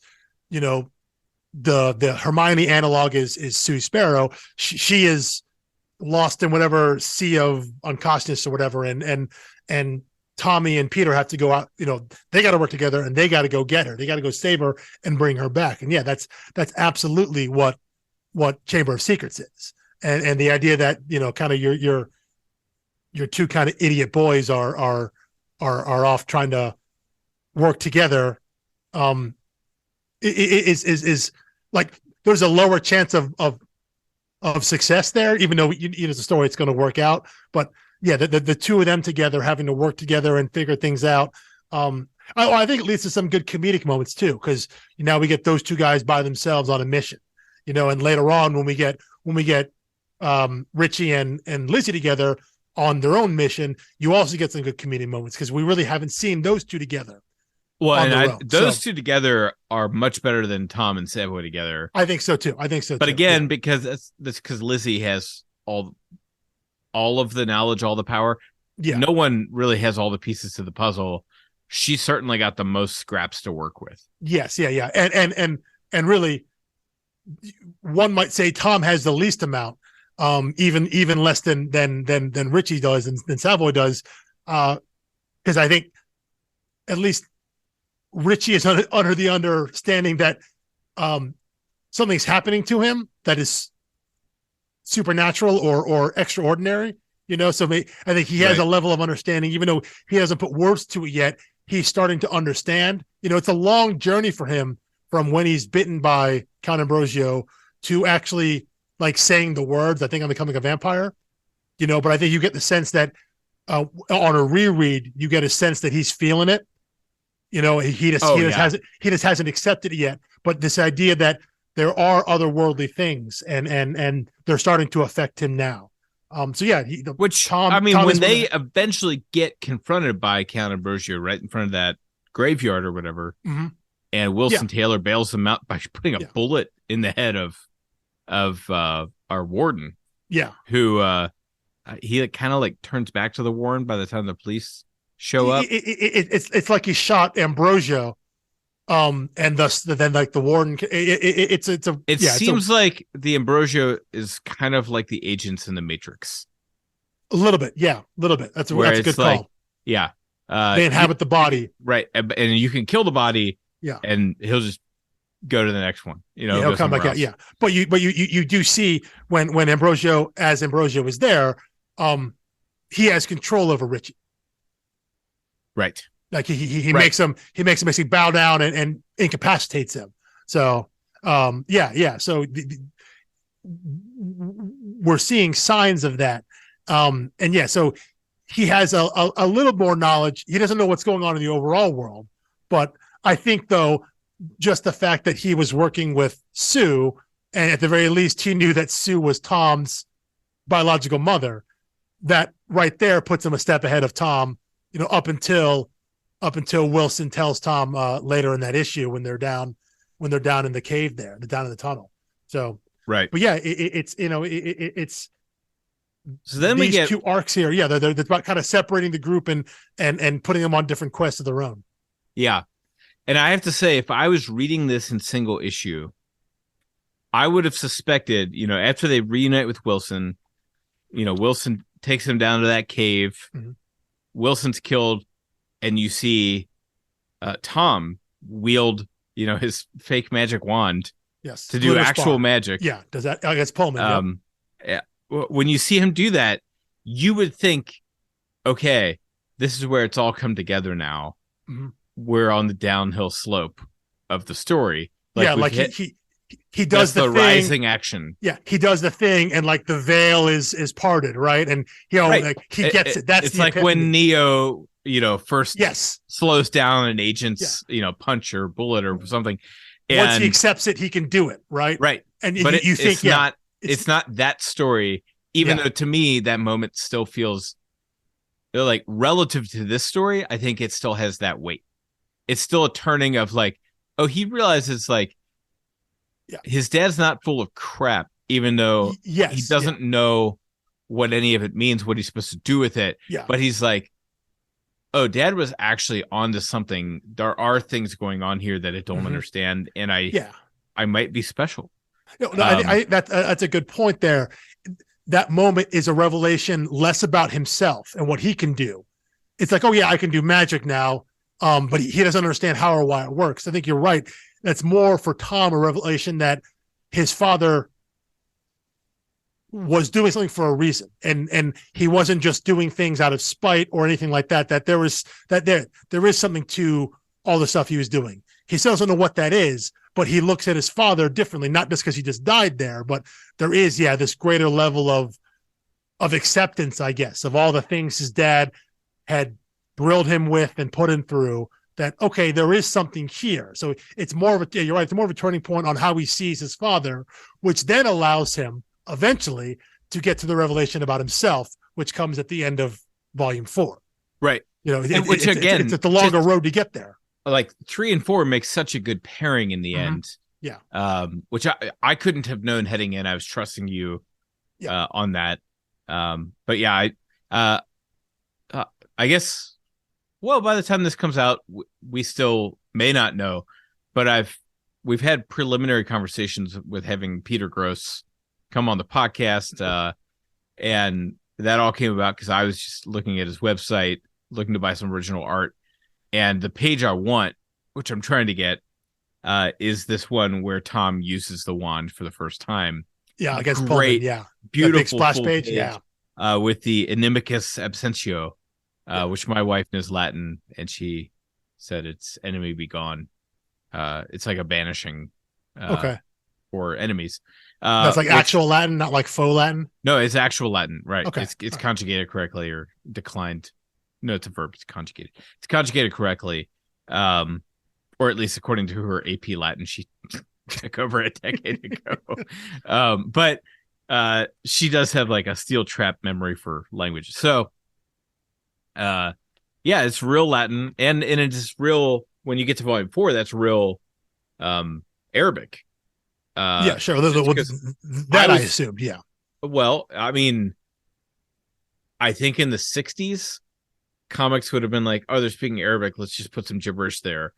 the Hermione analog is Sue Sparrow. She is lost in whatever sea of unconsciousness or whatever, and Tommy and Peter have to go out. They got to work together, and they got to go get her. They got to go save her and bring her back. And that's absolutely what Chamber of Secrets is. And the idea that kind of your two kind of idiot boys are off trying to work together. Is like there's a lower chance of success there, even though it's a story, it's going to work out. But yeah, the two of them together having to work together and figure things out. I think it leads to some good comedic moments too, because now we get those two guys by themselves on a mission, and later on when we get Richie and Lizzie together on their own mission, you also get some good comedic moments because we really haven't seen those two together. Well, and those two together are much better than Tom and Savoy together. I think so too. But again, because that's because Lizzie has all of the knowledge, all the power. Yeah. No one really has all the pieces to the puzzle. She certainly got the most scraps to work with. Yes, yeah. And really, one might say Tom has the least amount, even less than Richie does and than Savoy does. Because I think at least Richie is under the understanding that something's happening to him that is supernatural or extraordinary, so I think he has a level of understanding, even though he hasn't put words to it yet. He's starting to understand. It's a long journey for him from when he's bitten by Count Ambrosio to actually like saying the words, I think, on becoming a vampire, but I think you get the sense that on a reread, you get a sense that he's feeling it. He just hasn't accepted it yet. But this idea that there are otherworldly things and they're starting to affect him now. When they eventually get confronted by Count Ambrosio right in front of that graveyard or whatever, mm-hmm. and Wilson Taylor bails them out by putting a bullet in the head of our warden. Yeah. Who he kind of like turns back to the warden by the time the police show up. It's like he shot Ambrosio, and thus then like the warden. It seems like the Ambrosio is kind of like the agents in the Matrix. A little bit, yeah, a little bit. That's a good call. Yeah, they inhabit the body, right? And you can kill the body, yeah, and he'll just go to the next one. He'll come back out, yeah. But you do see when Ambrosio is there, he has control over Richie. Right. Like he makes him basically bow down and incapacitates him. So So we're seeing signs of that. So he has a little more knowledge. He doesn't know what's going on in the overall world, but I think though, just the fact that he was working with Sue, and at the very least he knew that Sue was Tom's biological mother, that right there puts him a step ahead of Tom. Up until Wilson tells Tom later in that issue when they're down in the cave there, they're down in the tunnel. So right, but yeah, it's so then these we get two arcs here. Yeah, they're about kind of separating the group and putting them on different quests of their own. Yeah, and I have to say, if I was reading this in single issue, I would have suspected, after they reunite with Wilson, Wilson takes him down to that cave. Mm-hmm. Wilson's killed, and you see Tom wield, his fake magic wand, yes, to do actual magic. Yeah, does that? I guess Pullman. Yeah. When you see him do that, you would think, okay, this is where it's all come together now. Mm-hmm. We're on the downhill slope of the story. He he does the the thing. rising action. Yeah, he does the thing, and like the veil is parted, right? And Right. like he gets it. That's it's the like epiphany. when Neo, first Yes. slows down an agent's, punch or bullet or something. And once he accepts it, he can do it, right? Right. And but you think, it's not that story, even though to me that moment still feels like relative to this story. I think it still has that weight. It's still a turning of like, oh, he realizes like his dad's not full of crap, even though he doesn't know what any of it means, what he's supposed to do with it. Yeah. But he's like, oh, dad was actually onto something. There are things going on here that I don't understand. And I might be special. That's a good point there. That moment is a revelation less about himself and what he can do. It's like, oh yeah, I can do magic now. But he doesn't understand how or why it works. I think you're right. That's more for Tom a revelation that his father was doing something for a reason, and he wasn't just doing things out of spite or anything like that. That there is something to all the stuff he was doing. He still doesn't know what that is, but he looks at his father differently, not just because he just died there, but there is this greater level of acceptance, I guess, of all the things his dad had drilled him with and put him through. That okay, there is something here. So it's more of a you're right. It's more of a turning point on how he sees his father, which then allows him eventually to get to the revelation about himself, which comes at the end of volume 4. Right. Which again, it's the longer road to get there. Like 3 and 4 make such a good pairing in the end. Yeah. Which I couldn't have known heading in. I was trusting you on that. But yeah, I guess, well, by the time this comes out, we still may not know, but we've had preliminary conversations with having Peter Gross come on the podcast. And that all came about because I was just looking at his website, looking to buy some original art. And the page I want, which I'm trying to get, is this one where Tom uses the wand for the first time. Yeah, I guess great, Pullman, beautiful big splash page. With the Inimicus Absentio, which my wife knows Latin, and she said it's enemy be gone. It's like a banishing for enemies. That's like actual Latin, not like faux Latin. No, it's actual Latin, right? Okay. It's conjugated correctly or declined. No, it's a verb. It's conjugated. It's conjugated correctly, or at least according to her AP Latin she took over a decade ago. But she does have like a steel trap memory for language. So, it's real Latin, and it's real. When you get to volume 4, that's real Arabic. Sure. I assumed. Yeah. Well, I mean, I think in the 60s. Comics would have been like, oh, they're speaking Arabic, let's just put some gibberish there.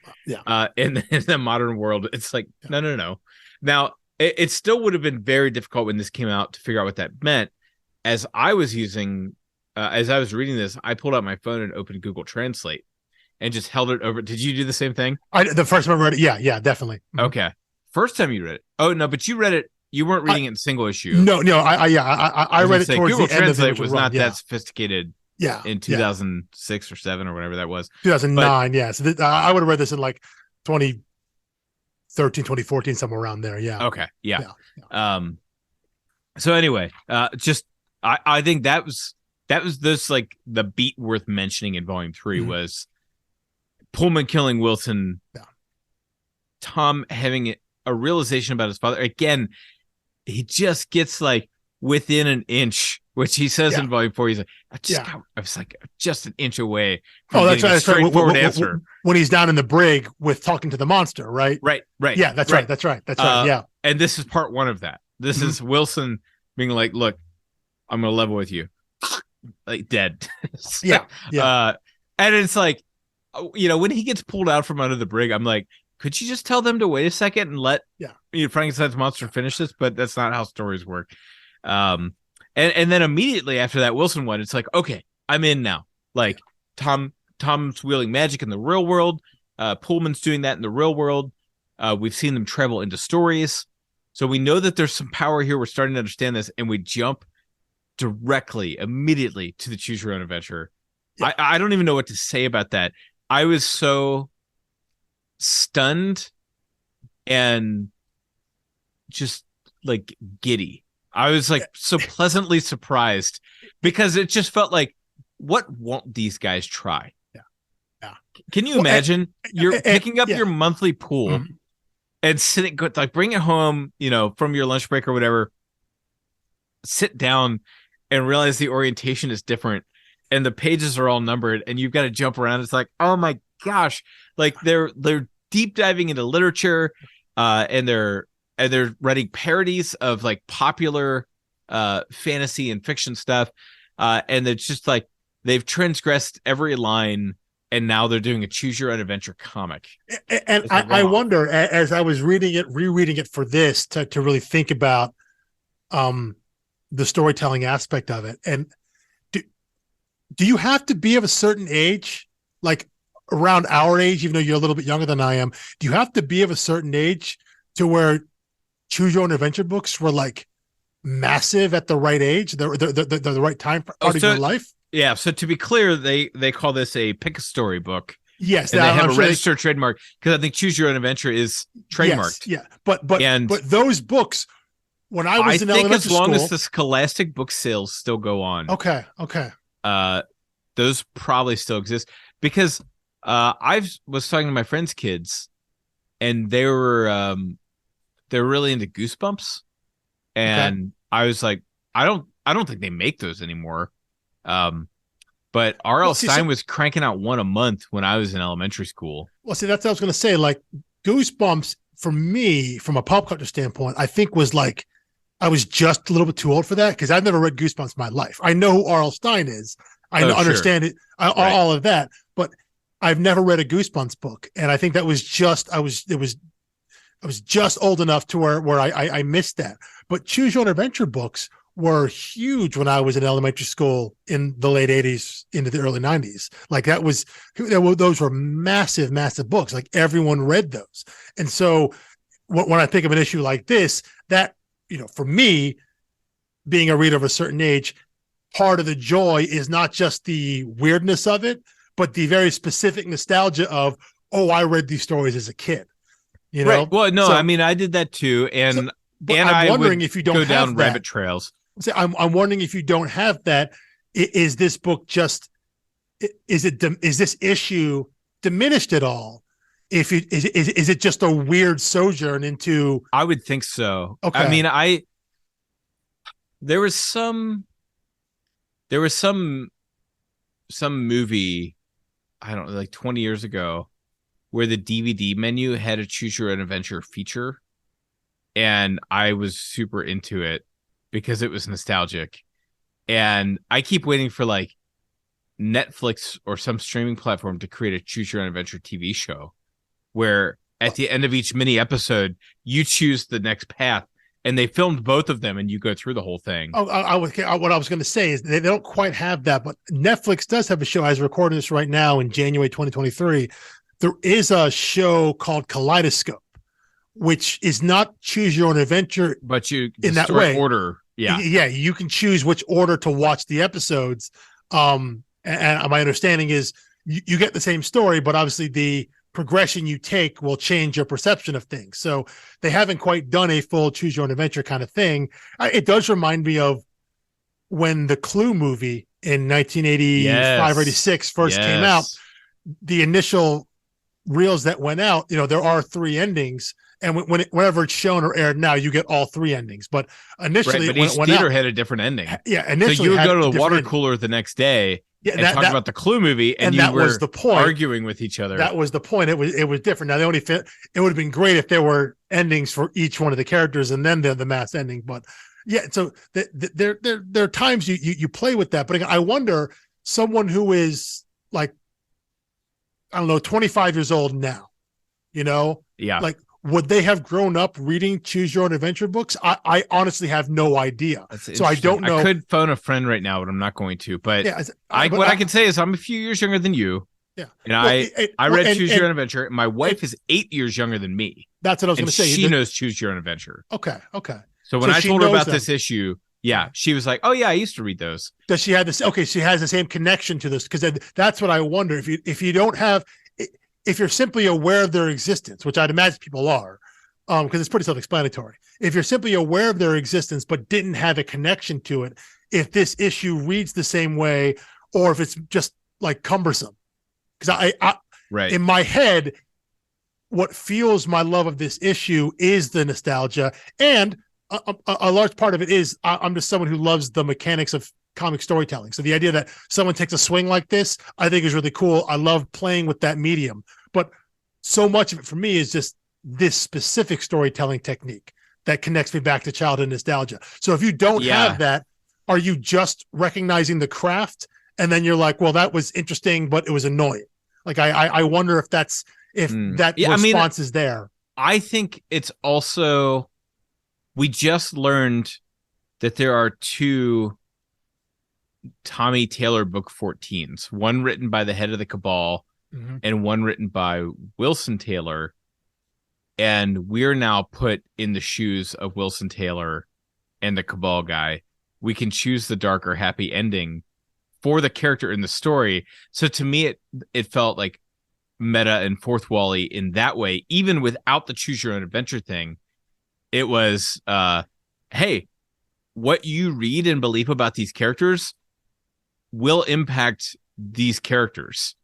In the modern world, it's like no. Now it still would have been very difficult when this came out to figure out what that meant. As I was reading this, I pulled out my phone and opened Google Translate and just held it over. Did you do the same thing? The first time I read it, yeah, definitely. Okay, first time you read it. Oh no, but you read it. You weren't reading it in single issue. No, I read it towards Google the end of Translate was not that sophisticated. In 2006 or 7 or whatever that was. 2009, So I would have read this in like 2013, 2014, somewhere around there. Yeah. Okay. Yeah. So anyway, I think that was this like the beat worth mentioning in volume 3 was Pullman killing Wilson. Yeah. Tom having a realization about his father. Again, he just gets like within an inch, which he says in volume 4. He's like, I was like just an inch away from getting a straightforward answer. When he's down in the brig with talking to the monster, right? Right. Yeah, that's right. That's right. Yeah. And this is part 1 of that. This is Wilson being like, look, I'm going to level with you. Like dead. And it's like, when he gets pulled out from under the brig, I'm like, could you just tell them to wait a second and let Frankenstein's monster finish this? But that's not how stories work. And then immediately after that Wilson one, it's like, okay, I'm in now. Like Tom's wielding magic in the real world. Pullman's doing that in the real world. We've seen them travel into stories. So we know that there's some power here. We're starting to understand this, and we jump immediately to the choose your own adventure. Yeah. I don't even know what to say about that. I was so stunned and just like giddy. I was like so pleasantly surprised because it just felt like, what won't these guys try? Yeah. Can you imagine you're picking up your monthly pool and sitting, like bring it home, from your lunch break or whatever, sit down and realize the orientation is different and the pages are all numbered and you've got to jump around. It's like, oh my gosh, like they're deep diving into literature, and they're writing parodies of like popular fantasy and fiction stuff, and it's just like they've transgressed every line, and now they're doing a choose your own adventure comic. And I wonder, as I was rereading it for this to really think about the storytelling aspect of it, and do you have to be of a certain age, like around our age, even though you're a little bit younger than I am, do you have to be of a certain age to where choose your own adventure books were like massive at the right age, the right time part of your life? Yeah. So to be clear, they call this a pick a story book. Yes. And they have a registered trademark because I think choose your own adventure is trademarked. Yes, yeah. But those books, when I was in elementary school, as long as the Scholastic book sales still go on. Okay. Those probably still exist because I was talking to my friends' kids, and they're really into Goosebumps, and I was like, I don't think they make those anymore. But R.L. Stine was cranking out one a month when I was in elementary school. Well, see, that's what I was going to say. Like Goosebumps, for me, from a pop culture standpoint, I think was like I was just a little bit too old for that because I've never read Goosebumps in my life. I know who R.L. Stine is. I understand it, all of that, but I've never read a Goosebumps book, and I think that was just I was just old enough to where I missed that. But choose your own adventure books were huge when I was in elementary school in the late 80s into the early 90s. Like those were massive books. Like everyone read those. And so when I think of an issue like this, that, for me, being a reader of a certain age, part of the joy is not just the weirdness of it, but the very specific nostalgia of, oh, I read these stories as a kid. Right. Well, no, I mean, I did that too. And I'm wondering if you don't go down rabbit trails. I'm wondering if you don't have that. Is this book just? Is this issue diminished at all? Is it just a weird sojourn into? I would think so. Okay. I mean, there was some movie, I don't know, like 20 years ago, where the DVD menu had a choose your own adventure feature. And I was super into it because it was nostalgic. And I keep waiting for like Netflix or some streaming platform to create a choose your own adventure TV show where at the end of each mini episode, you choose the next path. And they filmed both of them and you go through the whole thing. Oh, what I was going to say is they don't quite have that, but Netflix does have a show. I was recording this right now in January 2023. There is a show called Kaleidoscope, which is not choose your own adventure, but you in that way order. Yeah. You can choose which order to watch the episodes. And my understanding is you get the same story, but obviously the progression you take will change your perception of things. So they haven't quite done a full choose your own adventure kind of thing. It does remind me of when the Clue movie in 1985 or 86 first came out. The initial reels that went out, there are 3 endings, and whenever it's shown or aired now, you get all 3 endings. But initially, but each theater had a different ending. Yeah, initially, so you would go to the water cooler the next day. Yeah, and talk about the Clue movie, and that was the point. Arguing with each other. That was the point. It was different. Now it would have been great if there were endings for each one of the characters, and then the mass ending. But yeah, so there are times you play with that. But again, I wonder, someone who is like, I don't know, 25 years old now, like, would they have grown up reading choose your own adventure books? I honestly have no idea. So I don't know. I could phone a friend right now, but I'm not going to. But I can say is I'm a few years younger than you. Yeah. And I read Choose Your Own Adventure. My wife is 8 years younger than me. That's what I was going to say. She knows Choose Your Own Adventure. Okay. So when I told her about this issue, she was like, "Oh yeah, I used to read those." Does she have this? Okay, she has the same connection to this, because that's what I wonder. If you don't have, if you're simply aware of their existence, which I'd imagine people are, because it's pretty self-explanatory. If you're simply aware of their existence but didn't have a connection to it, if this issue reads the same way, or if it's just like cumbersome. Because I Right. in my head, what fuels my love of this issue is the nostalgia, and a large part of it is I'm just someone who loves the mechanics of comic storytelling. So the idea that someone takes a swing like this, I think is really cool. I love playing with that medium, but so much of it for me is just this specific storytelling technique that connects me back to childhood nostalgia. So if you don't have that, are you just recognizing the craft and then you're like, well, that was interesting, but it was annoying? Like I wonder if that's that response is there. I think it's also, we just learned that there are 2 Tommy Taylor book 14s, one written by the head of the Cabal and one written by Wilson Taylor. And we're now put in the shoes of Wilson Taylor and the Cabal guy. We can choose the dark or happy ending for the character in the story. So to me, it felt like meta and fourth wally in that way, even without the choose your own adventure thing. It was, hey, what you read and believe about these characters will impact these characters,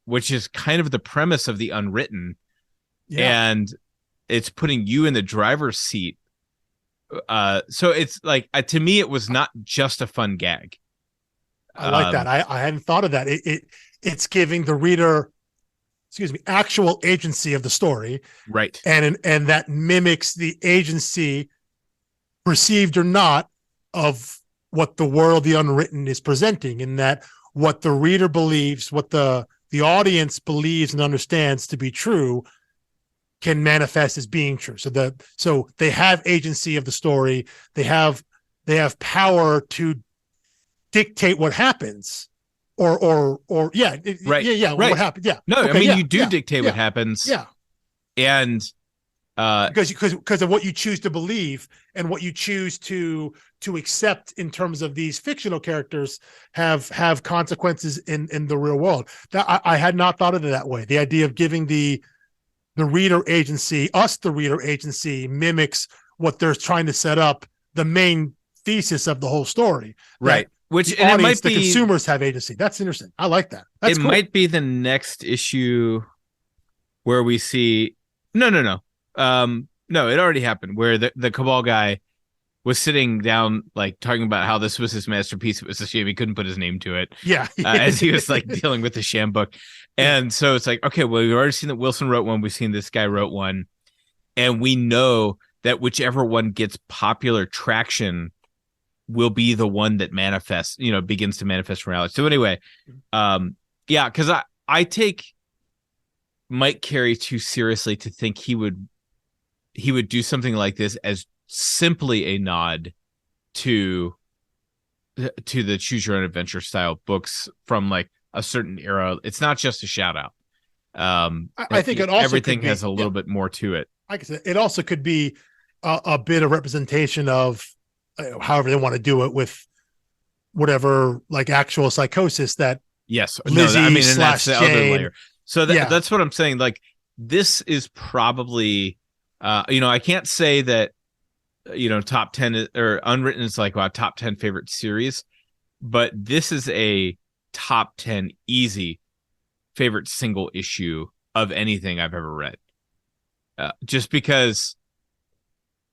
which is kind of the premise of the Unwritten. Yeah. And it's putting you in the driver's seat. So it's like, to me, it was not just a fun gag. I like that. I hadn't thought of that. It's giving the reader, actual agency of the story. Right. And that mimics the agency, perceived or not, of what the world, the Unwritten, is presenting, in that what the reader believes, what the audience believes and understands to be true, can manifest as being true. So they have agency of the story. They have power to dictate what happens, right. What happens. Yeah. No, okay, you do dictate what happens. Yeah. And because of what you choose to believe and what you choose to accept in terms of these fictional characters have consequences in the real world. That I had not thought of it that way. The idea of giving the reader agency, the reader agency, mimics what they're trying to set up, the main thesis of the whole story. Right. Which the audience, the consumers have agency. That's interesting. I like that. That's cool. Might be the next issue where we see no, it already happened, where the Cabal guy was sitting down, like, talking about how this was his masterpiece. It was a shame he couldn't put his name to it. Yeah. As he was like dealing with the sham book. And so it's like, okay, well, we've already seen that Wilson wrote one. We've seen this guy wrote one. And we know that whichever one gets popular traction will be the one that manifests, begins to manifest reality. So anyway, because I take Mike Carey too seriously to think he would do something like this as simply a nod to the choose your own adventure style books from like a certain era. It's not just a shout out. I think it also everything has a little bit more to it. Like I said, it also could be a bit of representation of however they want to do it, with whatever, like, actual psychosis that Lizzie and / that's the Jane, other layer. So that's what I'm saying. Like, this is probably, I can't say that, top 10 or Unwritten is like a top 10 favorite series, but this is a top 10 easy favorite single issue of anything I've ever read. Just because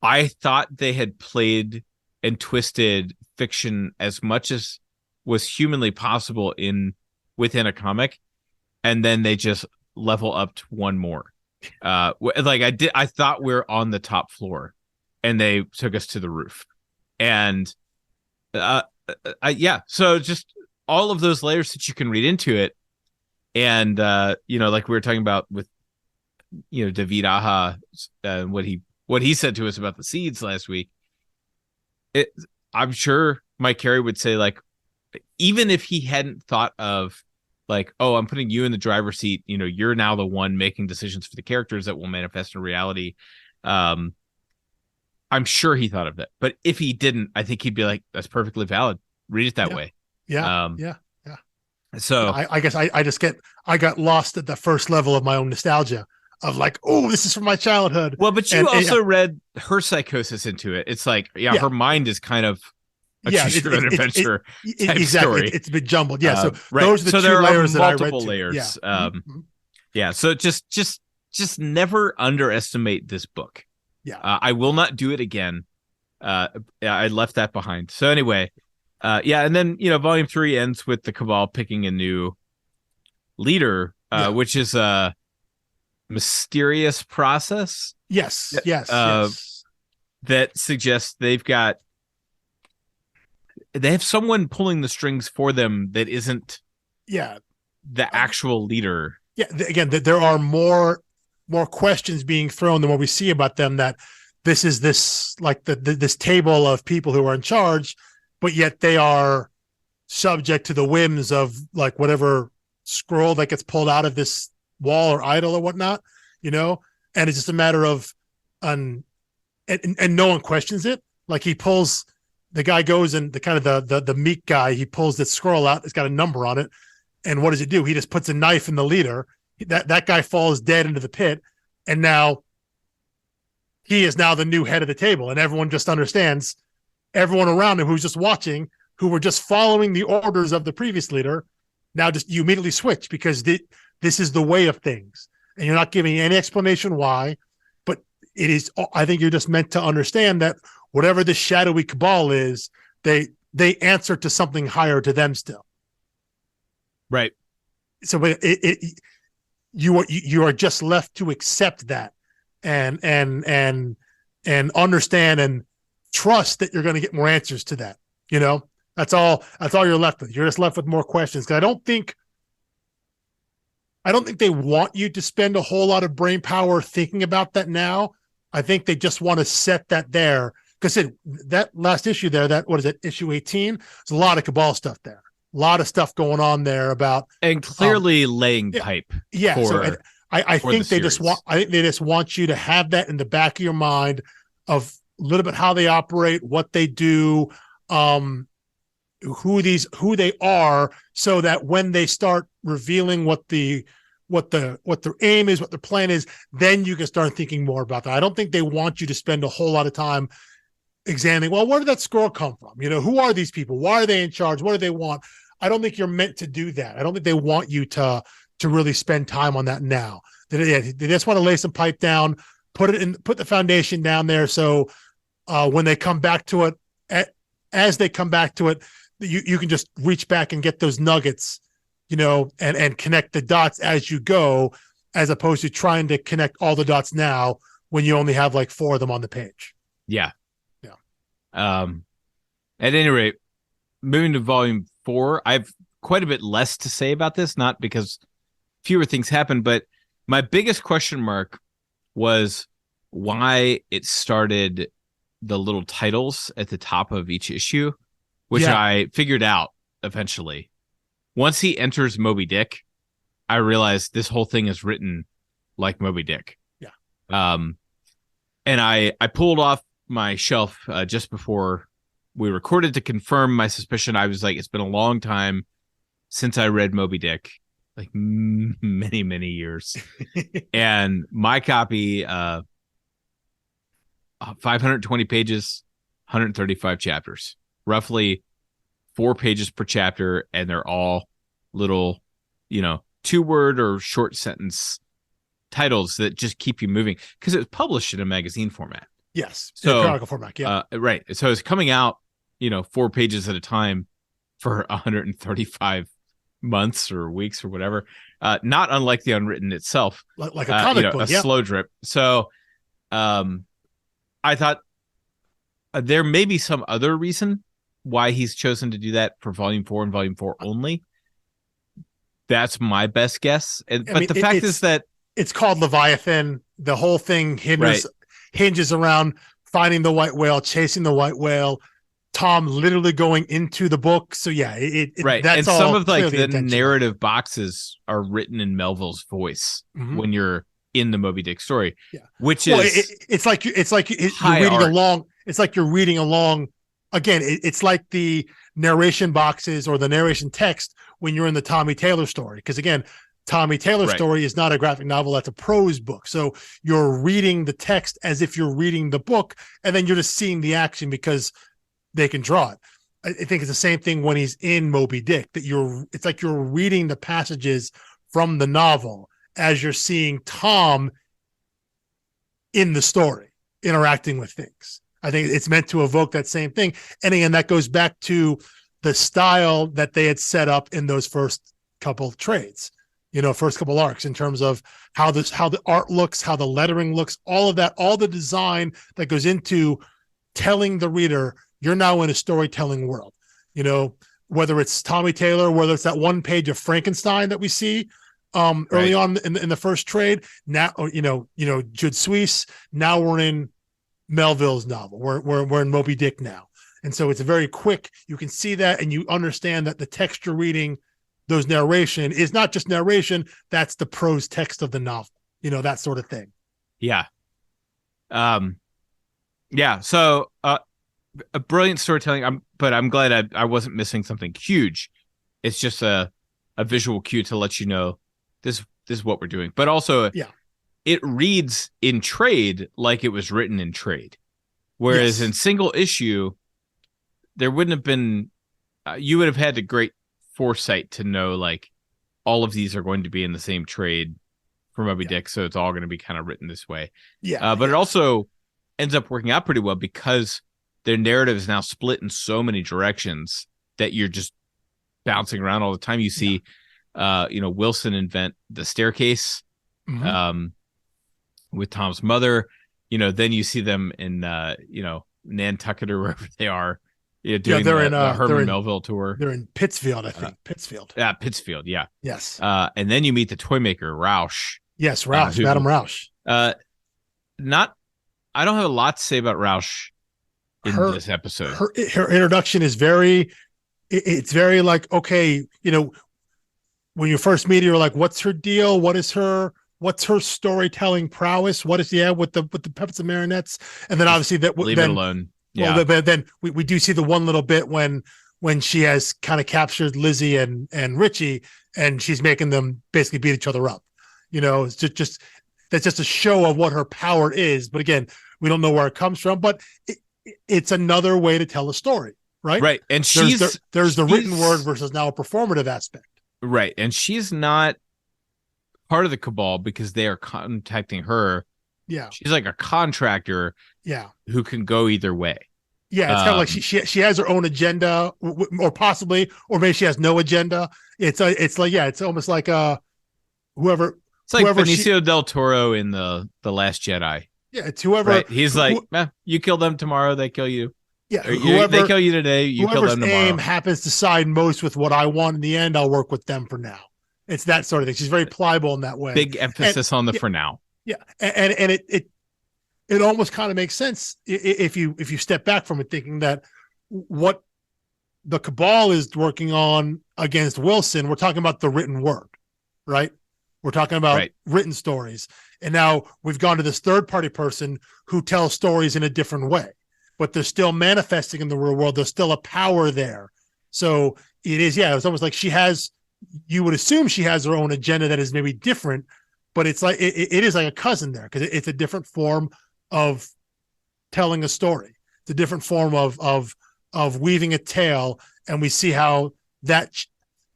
I thought they had played and twisted fiction as much as was humanly possible within a comic, and then they just level up to one more. I thought we were on the top floor, and they took us to the roof. And so just all of those layers that you can read into it, and like we were talking about with David Aha, what he said to us about the seeds last week. I'm sure Mike Carey would say, like, even if he hadn't thought of, like, oh, I'm putting you in the driver's seat, you're now the one making decisions for the characters that will manifest in reality. I'm sure he thought of that. But if he didn't, I think he'd be like, that's perfectly valid. Read it that way. Yeah. So I guess I got lost at the first level of my own nostalgia. of like, oh, this is from my childhood. Well, but you also read her psychosis into it. It's like, her mind is kind of a choose your own adventure type exactly. story. It's a bit jumbled. Yeah. So right. those are the so two there layers are that I read. Multiple layers. Yeah. Yeah. So just never underestimate this book. Yeah. I will not do it again. I left that behind. So anyway, and then volume 3 ends with the Cabal picking a new leader, which is a mysterious process. Yes. That suggests they have someone pulling the strings for them that isn't the actual leader. Yeah. Again, there are more questions being thrown than what we see about them, that this is this table of people who are in charge, but yet they are subject to the whims of like whatever scroll that gets pulled out of this wall or idol or whatnot, and it's just a matter of and no one questions it. Like the guy goes and the meek guy, he pulls this scroll out, it's got a number on it, and what does it do? He just puts a knife in the leader. That guy falls dead into the pit, and now he is now the new head of the table, and everyone just understands. Everyone around him who's just watching, who were just following the orders of the previous leader, now just you immediately switch because this is the way of things, and you're not giving any explanation why. But it is, I think you're just meant to understand that whatever the shadowy cabal is, they answer to something higher to them still. Right. So you are just left to accept that and understand and trust that you're going to get more answers to that. That's all you're left with. You're just left with more questions. Cause I don't think they want you to spend a whole lot of brain power thinking about that now. I think they just want to set that there. Cause that last issue there, what is it? Issue 18. There's a lot of cabal stuff there. A lot of stuff going on there about, and clearly laying pipe. Yeah. So I think they just want you to have that in the back of your mind of a little bit how they operate, what they do, who they are, so that when they start revealing what their aim is, what their plan is, then you can start thinking more about that. I don't think they want you to spend a whole lot of time examining, well, where did that scroll come from? Who are these people? Why are they in charge? What do they want? I don't think you're meant to do that. I don't think they want you to really spend time on that now. They just want to lay some pipe down, put the foundation down there. So when they come back to it, as they come back to it, you can just reach back and get those nuggets, and connect the dots as you go, as opposed to trying to connect all the dots now when you only have like 4 of them on the page. Yeah. At any rate, moving to volume 4, I've quite a bit less to say about this, not because fewer things happen, but my biggest question mark was why it started the little titles at the top of each issue, which I figured out eventually. Once he enters Moby Dick, I realized this whole thing is written like Moby Dick. Yeah. And I pulled off my shelf just before we recorded to confirm my suspicion. I was like, it's been a long time since I read Moby Dick, like many, many years. And my copy, 520 pages, 135 chapters, roughly 4 pages per chapter. And they're all little, 2-word or short sentence titles that just keep you moving, because it was published in a magazine format. Yes. So canonical format. Yeah. Right. So it's coming out, 4 pages at a time for 135 months or weeks or whatever. Not unlike the Unwritten itself, like a comic book, a slow drip. So, I thought there may be some other reason why he's chosen to do that for volume 4 and volume 4 only. That's my best guess. But the fact is that it's called Leviathan. The whole thing hinges around finding the white whale, chasing the white whale, Tom literally going into the book. So yeah, right. That's and all some of like the narrative boxes are written in Melville's voice when you're in the Moby Dick story, which is it's like you're reading along. It's like you're reading along. Again, it's like the narration boxes or the narration text when you're in the Tommy Taylor story. Because again, Tommy Taylor's Right. story is not a graphic novel. That's a prose book. So you're reading the text as if you're reading the book, and then you're just seeing the action because they can draw it. I think it's the same thing when he's in Moby Dick, that it's like you're reading the passages from the novel as you're seeing Tom in the story interacting with things. I think it's meant to evoke that same thing. And again, that goes back to the style that they had set up in those first couple trades, first couple arcs, in terms of how the art looks, how the lettering looks, all of that, all the design that goes into telling the reader you're now in a storytelling world. Whether it's Tommy Taylor, whether it's that one page of Frankenstein that we see early on in the first trade. Now, Jude Suisse. Now we're in Melville's novel. We're in Moby Dick now, and so it's a very quick. You can see that, and you understand that the text you're reading, those narration, is not just narration. That's the prose text of the novel. That sort of thing. Yeah. Yeah. So a brilliant storytelling. But I'm glad I wasn't missing something huge. It's just a visual cue to let you know this is what we're doing. But also, it reads in trade like it was written in trade. Whereas in single issue, there wouldn't have been, you would have had the great foresight to know, like, all of these are going to be in the same trade for Moby Dick, so it's all going to be kind of written this way. But it also ends up working out pretty well because their narrative is now split in so many directions that you're just bouncing around all the time. You see, Wilson invent the staircase with Tom's mother. Then you see them in, Nantucket or wherever they are. Doing the Herman Melville tour. They're in Pittsfield, I think. Pittsfield. Yeah, Pittsfield. Yeah. Yes. And then you meet the toy maker, Rausch. Yes, Rausch, Madame Rausch. I don't have a lot to say about Rausch in this episode. Her introduction is very like, okay, when you first meet her, you're like, what's her deal? What's her storytelling prowess? What is with the puppets and marionettes? And then obviously leave it alone. Yeah. Well, but then we do see the one little bit when she has kind of captured Lizzie and Richie, and she's making them basically beat each other up. It's just that's just a show of what her power is. But again, we don't know where it comes from. But it's another way to tell a story, right? Right. And there's the written word versus now a performative aspect. Right. And she's not part of the cabal because they are contacting her. Yeah. She's like a contractor. Yeah. Who can go either way. Yeah. It's kind of like she has her own agenda, or possibly, or maybe she has no agenda. It's like, it's almost like whoever. It's like Benicio del Toro in the Last Jedi. Yeah. It's whoever. Right? He's like, you kill them tomorrow, they kill you. Yeah. They kill you today, you kill them tomorrow. Aim happens to side most with what I want in the end, I'll work with them for now. It's that sort of thing. She's very pliable in that way. Big emphasis on the for now. Yeah. And it almost kind of makes sense if you step back from it, thinking that what the cabal is working on against Wilson, we're talking about the written word, right? We're talking about written stories. And now we've gone to this third party person who tells stories in a different way, but they're still manifesting in the real world. There's still a power there. So it is, it's almost like you would assume she has her own agenda that is maybe different, but it's like, it is like a cousin there, because it's a different form of telling a story. It's a different form of weaving a tale, and we see how that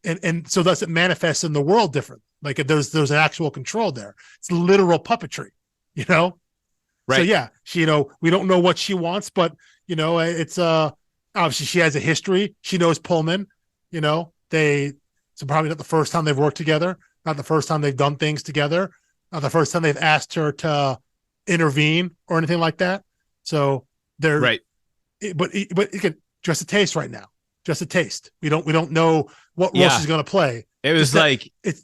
and so thus it manifests in the world different. Like there's an actual control there. It's literal puppetry, Right. So she, we don't know what she wants, but it's obviously she has a history. She knows Pullman. So probably not the first time they've worked together, not the first time they've done things together, not the first time they've asked her to intervene or anything like that. So they're right. But again, just a taste right now. Just a taste. We don't know what role she's going to play. It was you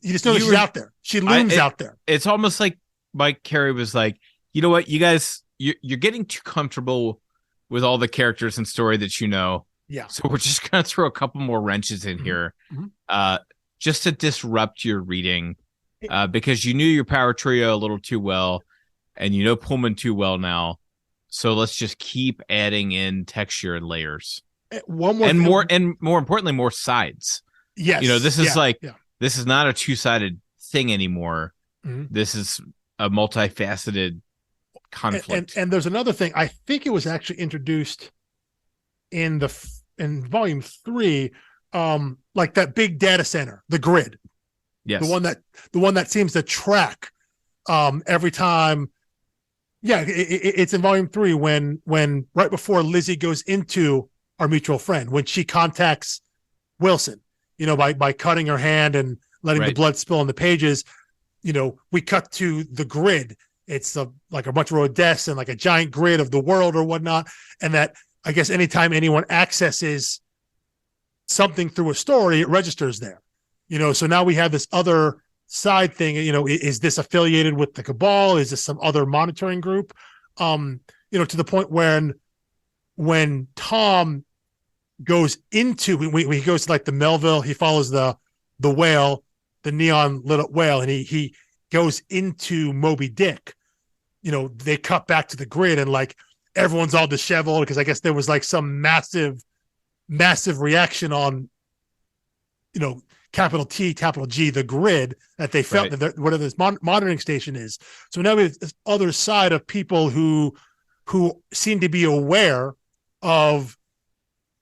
just know she's out there. She looms out there. It's almost like Mike Carey was like, you know what, you guys, you're getting too comfortable with all the characters and story that you know. Yeah. So we're just going to throw a couple more wrenches in here, just to disrupt your reading, because you knew your power trio a little too well, and you know Pullman too well now. So let's just keep adding in texture and layers. One more, more importantly, more sides. Yes. This is this is not a two-sided thing anymore. Mhm. This is a multifaceted conflict. And there's another thing. I think it was actually introduced in volume 3, like that big data center, the grid, Yes. the one that seems to track every time. Yeah, it's in volume 3 when right before Lizzie goes into Our Mutual Friend, when she contacts Wilson, by cutting her hand and letting the blood spill on the pages. We cut to the grid. It's like a bunch of road desks and like a giant grid of the world or whatnot. And that, I guess, anytime anyone accesses something through a story, it registers there. So now we have this other side thing. Is this affiliated with the Cabal? Is this some other monitoring group? To the point when Tom goes into, when he goes to like the Melville, he follows the whale, the neon lit up whale, and he goes into Moby Dick. They cut back to the grid and like everyone's all disheveled because I guess there was like some massive reaction on, capital T, capital G, the grid, that they felt that whatever this monitoring station is. So now we have this other side of people who seem to be aware of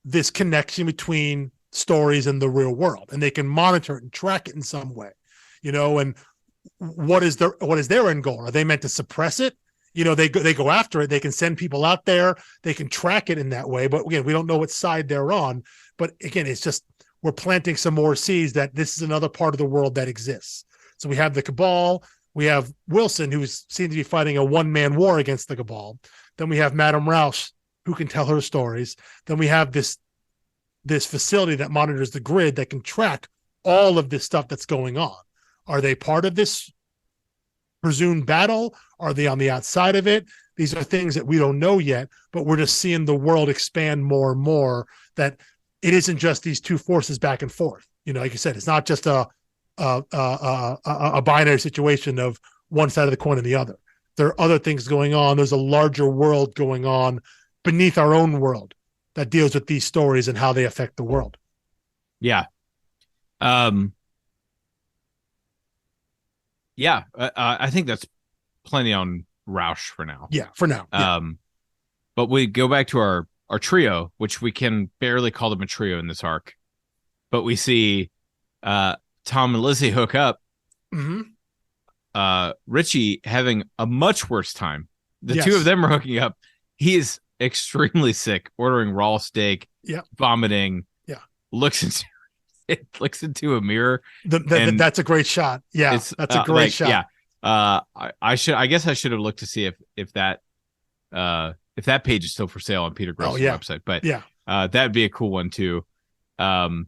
this connection between stories and the real world, and they can monitor it and track it in some way, and what is their end goal? Are they meant to suppress it? They go after it. They can send people out there. They can track it in that way. But again, we don't know what side they're on. But again, it's just, we're planting some more seeds that this is another part of the world that exists. So we have the Cabal. We have Wilson, who seems to be fighting a one-man war against the Cabal. Then we have Madame Roush, who can tell her stories. Then we have this facility that monitors the grid that can track all of this stuff that's going on. Are they part of this presumed battle? Are they on the outside of it? These are things that we don't know yet, but we're just seeing the world expand more and more, that it isn't just these two forces back and forth. Like you said, it's not just a binary situation of one side of the coin and the other. There are other things going on. There's a larger world going on beneath our own world that deals with these stories and how they affect the world. Yeah. I think that's plenty on Roush for now. Yeah, for now. Yeah. But we go back to our trio, which we can barely call them a trio in this arc. But we see Tom and Lizzie hook up. Mm-hmm. Richie having a much worse time. The two of them are hooking up. He is extremely sick, ordering raw steak, vomiting, looks into a mirror. That's a great shot. Yeah, that's a great shot. Yeah. I guess I should have looked to see if that page is still for sale on Peter Gross's website. But that'd be a cool one too. And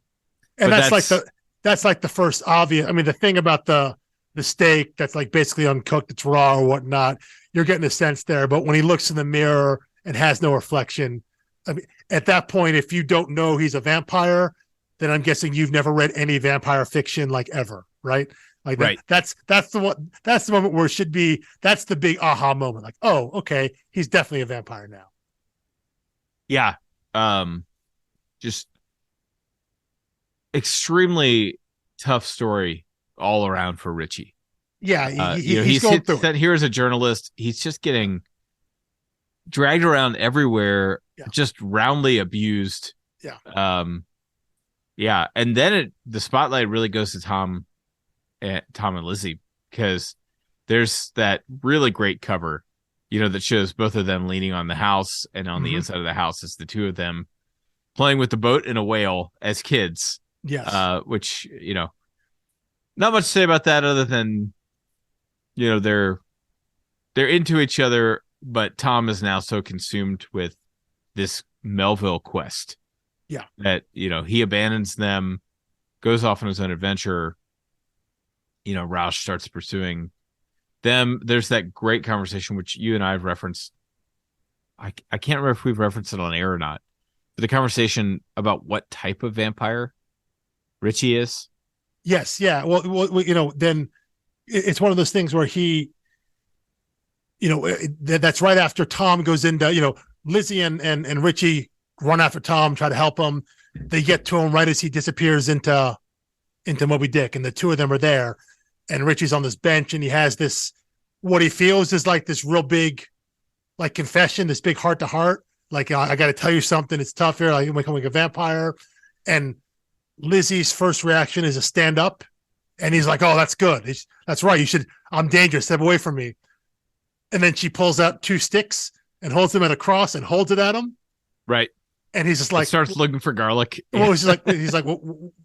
that's like the first obvious. I mean, the thing about the steak that's like basically uncooked, it's raw or whatnot, you're getting a sense there. But when he looks in the mirror and has no reflection, I mean, at that point, if you don't know he's a vampire, then I'm guessing you've never read any vampire fiction like ever, right? Like that's the moment where it should be. That's the big aha moment. Like, oh, okay, he's definitely a vampire now. Yeah, just extremely tough story all around for Richie. Yeah, he's going through it. Here as a journalist, he's just getting dragged around everywhere, just roundly abused. Yeah. And then the spotlight really goes to Tom and Lizzie, because there's that really great cover, that shows both of them leaning on the house, and on the inside of the house is the two of them playing with the boat and a whale as kids. Yes. Which, not much to say about that other than, they're into each other, but Tom is now so consumed with this Melville quest. Yeah. That, he abandons them, goes off on his own adventure. Roush starts pursuing them. There's that great conversation, which you and I have referenced. I can't remember if we've referenced it on air or not, but the conversation about what type of vampire Richie is. Yes. Yeah. Well, then it's one of those things where he, that's right after Tom goes into, Lizzie and Richie run after Tom, try to help him. They get to him right as he disappears into Moby Dick, and the two of them are there. and Richie's on this bench, and he has this, what he feels is like this real big, like confession, this big heart to heart. Like, I got to tell you something. It's tough here. Like, I'm becoming a vampire. And Lizzie's first reaction is to stand up. And he's like, oh, that's good. That's right. You should, I'm dangerous. Step away from me. And then she pulls out 2 sticks and holds them at a cross and holds it at him. Right. And he's just like, starts looking for garlic. Well, he's like,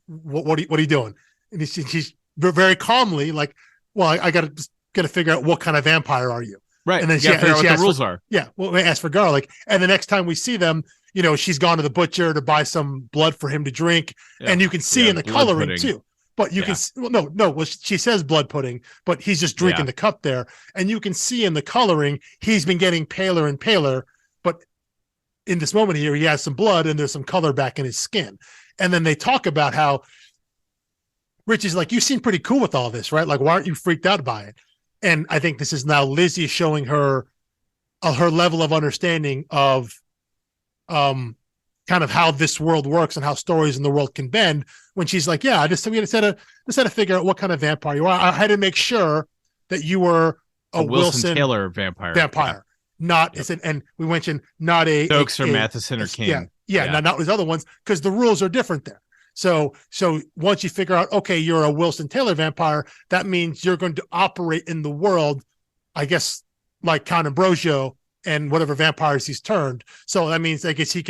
what are you doing? And she's very calmly like, well, I got to figure out what kind of vampire are you? Right. And then she figure out what the rules are. Yeah. Well, we ask for garlic. And the next time we see them, she's gone to the butcher to buy some blood for him to drink. Yeah. And you can see in the coloring pudding too. But you can, well, she says blood pudding, but he's just drinking the cup there. And you can see in the coloring, he's been getting paler and paler. But in this moment here, he has some blood and there's some color back in his skin. And then they talk about how Richie's like, you seem pretty cool with all this, right? Like, why aren't you freaked out by it? And I think this is now Lizzie showing her level of understanding of kind of how this world works and how stories in the world can bend, when she's like, yeah, we just had to figure out what kind of vampire you are. I had to make sure that you were a Wilson Taylor vampire. Not and we mentioned not a Stokes or Matheson or King. Not these other ones, because the rules are different there. So once you figure out, okay, you're a Wilson Taylor vampire, that means you're going to operate in the world, I guess, like Count Ambrosio and whatever vampires he's turned. So that means, I guess, he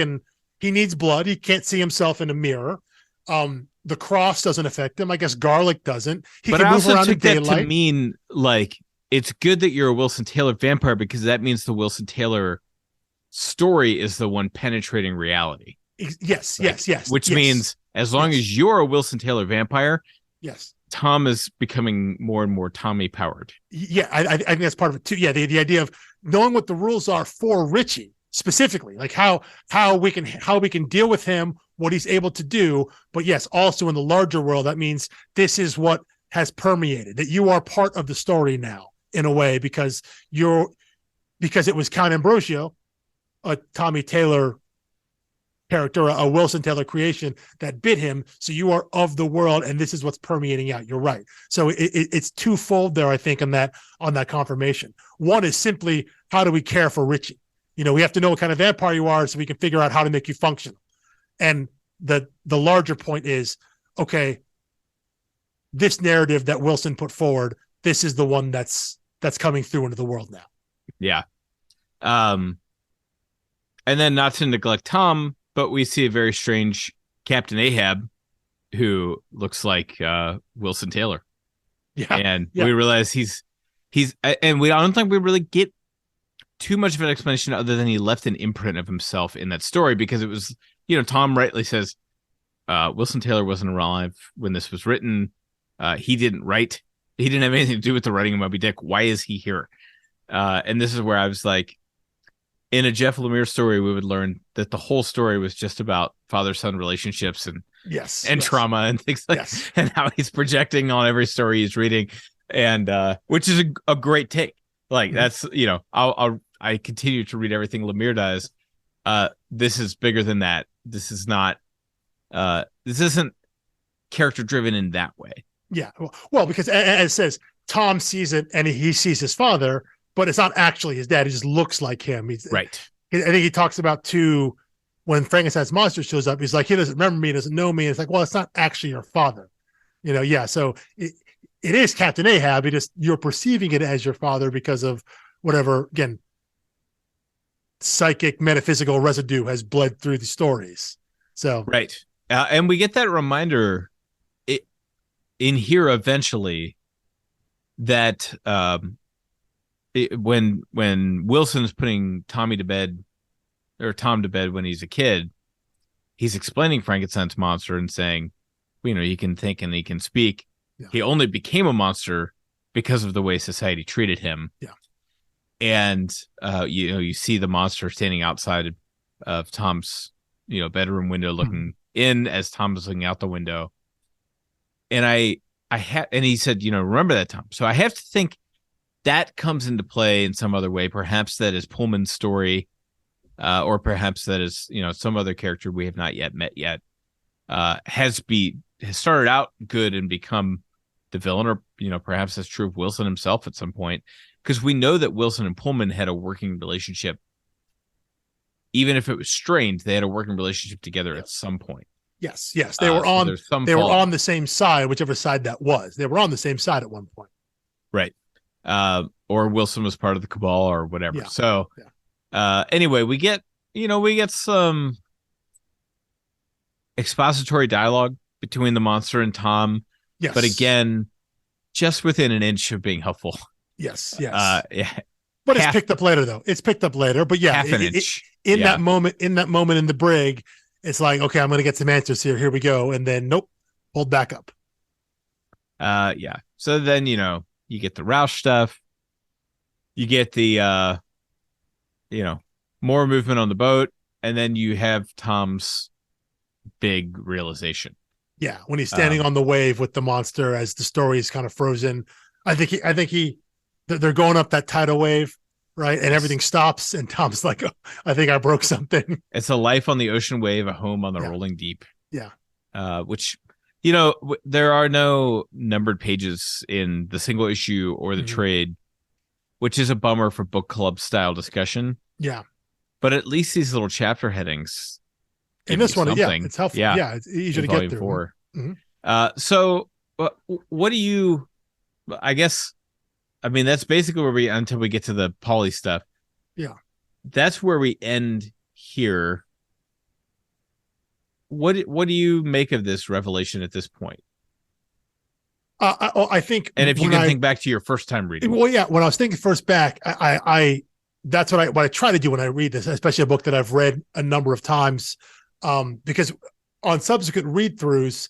needs blood. He can't see himself in a mirror. The cross doesn't affect him. I guess garlic doesn't. He can move around in daylight. That to mean, like, it's good that you're a Wilson Taylor vampire, because that means the Wilson Taylor story is the one penetrating reality. Yes. Which means as long as you're a Wilson Taylor vampire, Tom is becoming more and more Tommy powered. Yeah, I think that's part of it too. Yeah, the idea of knowing what the rules are for Richie specifically, like how we can deal with him, what he's able to do. But yes, also in the larger world, that means this is what has permeated, that you are part of the story now in a way, because it was Count Ambrosio, a Tommy Taylor character, a Wilson Taylor creation, that bit him. So you are of the world, and this is what's permeating out. You're right. So it's twofold there, I think, on that confirmation. One is simply, how do we care for Richie? We have to know what kind of vampire you are so we can figure out how to make you function. And the larger point is, okay, this narrative that Wilson put forward, this is the one that's coming through into the world now. Yeah. And then, not to neglect Tom, but we see a very strange Captain Ahab who looks like Wilson Taylor. Yeah. And we realize he's and I don't think we really get too much of an explanation other than he left an imprint of himself in that story, because it was, Tom rightly says Wilson Taylor wasn't alive when this was written. He didn't write. He didn't have anything to do with the writing of Moby Dick. Why is he here? And this is where I was like, in a Jeff Lemire story, we would learn that the whole story was just about father-son relationships and trauma and things like and how he's projecting on every story he's reading, and which is a great take. Like, that's, I continue to read everything Lemire does. This is bigger than that. This is not. This isn't character driven in that way. Yeah, well, because as it says, Tom sees it and he sees his father, but it's not actually his dad. He just looks like him. Right. I think he talks about too, when Frankenstein's monster shows up, he's like, he doesn't remember me, doesn't know me. It's like, well, it's not actually your father. So it is Captain Ahab. You're perceiving it as your father because of whatever, again, psychic metaphysical residue has bled through the stories. So right. And we get that reminder in here eventually that when Wilson's putting Tom to bed when he's a kid, he's explaining Frankenstein's monster and saying, he can think and he can speak. Yeah. He only became a monster because of the way society treated him. Yeah. And you see the monster standing outside of Tom's bedroom window looking in as Tom's looking out the window. And and he said, remember that, Tom. So I have to think that comes into play in some other way. Perhaps that is Pullman's story, or perhaps that is, some other character we have not yet met yet, has started out good and become the villain, or perhaps that's true of Wilson himself at some point, because we know that Wilson and Pullman had a working relationship. Even if it was strained, they had a working relationship together at some point. Yes. They were on the same side, whichever side that was. They were on the same side at one point. Right. Or Wilson was part of the cabal or whatever. Yeah. So anyway, we get some expository dialogue between the monster and Tom. Yes. But again, just within an inch of being helpful. Yes. Yeah. But it's picked up later, though. It's picked up later. But yeah, half an inch. That moment in the brig, it's like, okay, I'm going to get some answers here. Here we go. And then, nope, pulled back up. Yeah. So then, you get the Roush stuff. You get the, more movement on the boat. And then you have Tom's big realization. Yeah. When he's standing on the wave with the monster as the story is kind of frozen. I think they're going up that tidal wave, right? And everything stops. And Tom's like, oh, I think I broke something. It's a life on the ocean wave, a home on the rolling deep. Yeah. Which, there are no numbered pages in the single issue or the trade, which is a bummer for book club style discussion. Yeah. But at least these little chapter headings. In this one, it's helpful. Yeah. It's easy to get through. 4. So what do you, I guess, that's basically where we, until we get to the Polly stuff. Yeah. That's where we end here. What do you make of this revelation at this point? I think, and if you can think back to your first time reading. Well, yeah, when I was thinking first back, I that's what I try to do when I read this, especially a book that I've read a number of times, because on subsequent read-throughs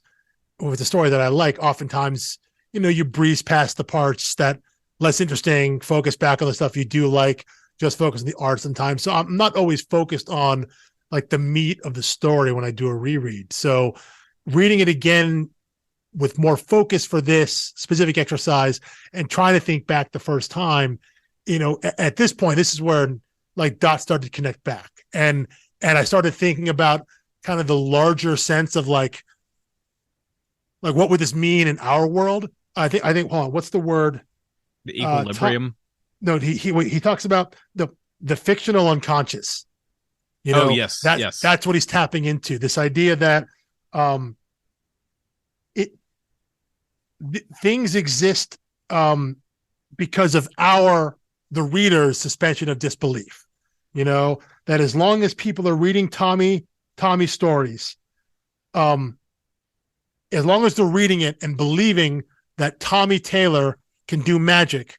with a story that I like, oftentimes, you breeze past the parts that less interesting, focus back on the stuff you do like, just focus on the art sometimes. So I'm not always focused on like the meat of the story when I do a reread. So reading it again with more focus for this specific exercise and trying to think back the first time, at this point, this is where like dots started to connect back. And I started thinking about kind of the larger sense of like what would this mean in our world? I think, hold on, what's the word? The equilibrium. He talks about the fictional unconscious. Yes. That's what he's tapping into. This idea that things exist because of the reader's suspension of disbelief. That as long as people are reading Tommy stories, as long as they're reading it and believing that Tommy Taylor can do magic,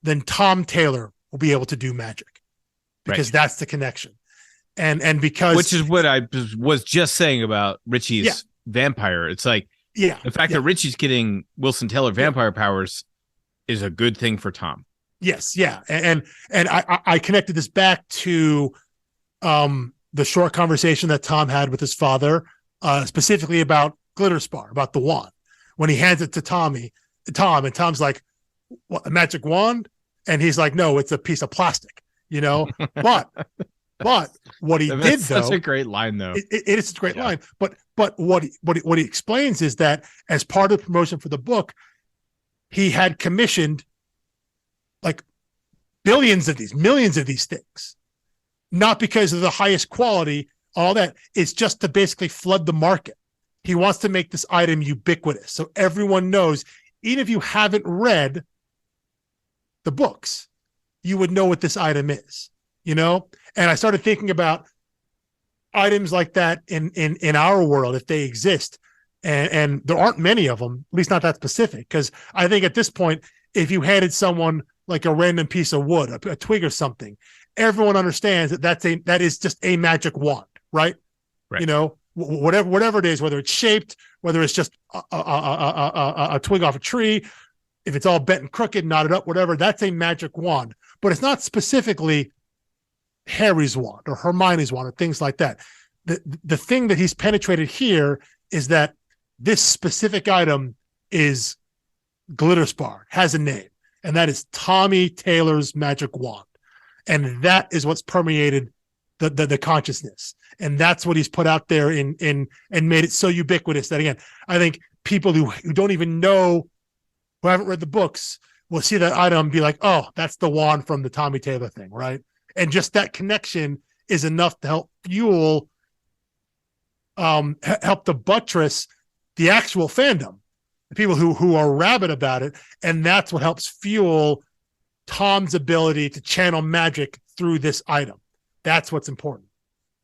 then Tom Taylor will be able to do magic, because that's the connection. And because, which is what I was just saying about Richie's vampire. It's like, the fact that Richie's getting Wilson Taylor vampire powers is a good thing for Tom. Yes. Yeah. And I connected this back to the short conversation that Tom had with his father, specifically about glitter spar, about the wand, when he hands it to Tom, and Tom's like, what, a magic wand? And he's like, no, it's a piece of plastic, but what he did, though, such a great line, though. It is a great line. But what he explains is that as part of the promotion for the book, he had commissioned like millions of these things, not because of the highest quality. All that is just to basically flood the market. He wants to make this item ubiquitous, so everyone knows, even if you haven't read the books, you would know what this item is. And I started thinking about items like that in our world, if they exist, and there aren't many of them, at least not that specific. Because I think at this point, if you handed someone like a random piece of wood, a twig or something, everyone understands that is just a magic wand, right? Whatever it is, whether it's shaped, whether it's just a twig off a tree, if it's all bent and crooked, knotted up, whatever, that's a magic wand. But it's not specifically Harry's wand or Hermione's wand or things like that. The thing that he's penetrated here is that this specific item is glitter spar, has a name, and that is Tommy Taylor's magic wand. And that is what's permeated the consciousness. And that's what he's put out there and made it so ubiquitous that, again, I think people who don't even know who haven't read the books will see that item and be like, oh, that's the wand from the Tommy Taylor thing, right? And just that connection is enough to help fuel, help to buttress the actual fandom, the people who are rabid about it. And that's what helps fuel Tom's ability to channel magic through this item. That's what's important.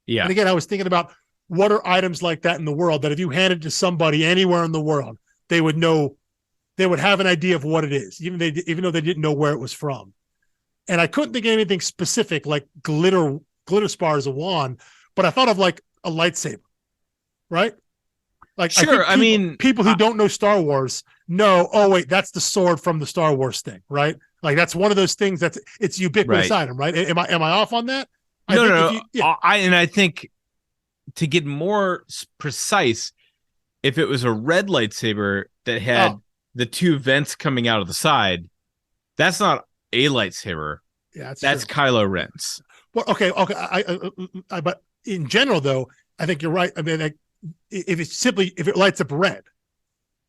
Yeah. And again, I was thinking about what are items like that in the world that if you handed to somebody anywhere in the world, they would know, they would have an idea of what it is, even though they didn't know where it was from. And I couldn't think of anything specific like glitter spar as a wand, but I thought of like a lightsaber, right? Like, sure. I mean, people who don't know Star Wars know, oh wait, that's the sword from the Star Wars thing, right? Like that's one of those things it's ubiquitous item, right? Am I off on that? No. I think to get more precise, if it was a red lightsaber that had the two vents coming out of the side, that's not a lightsaber. Yeah, that's true. Kylo Ren's. Well, okay. I but in general, though, I think you're right. I mean, if it lights up red,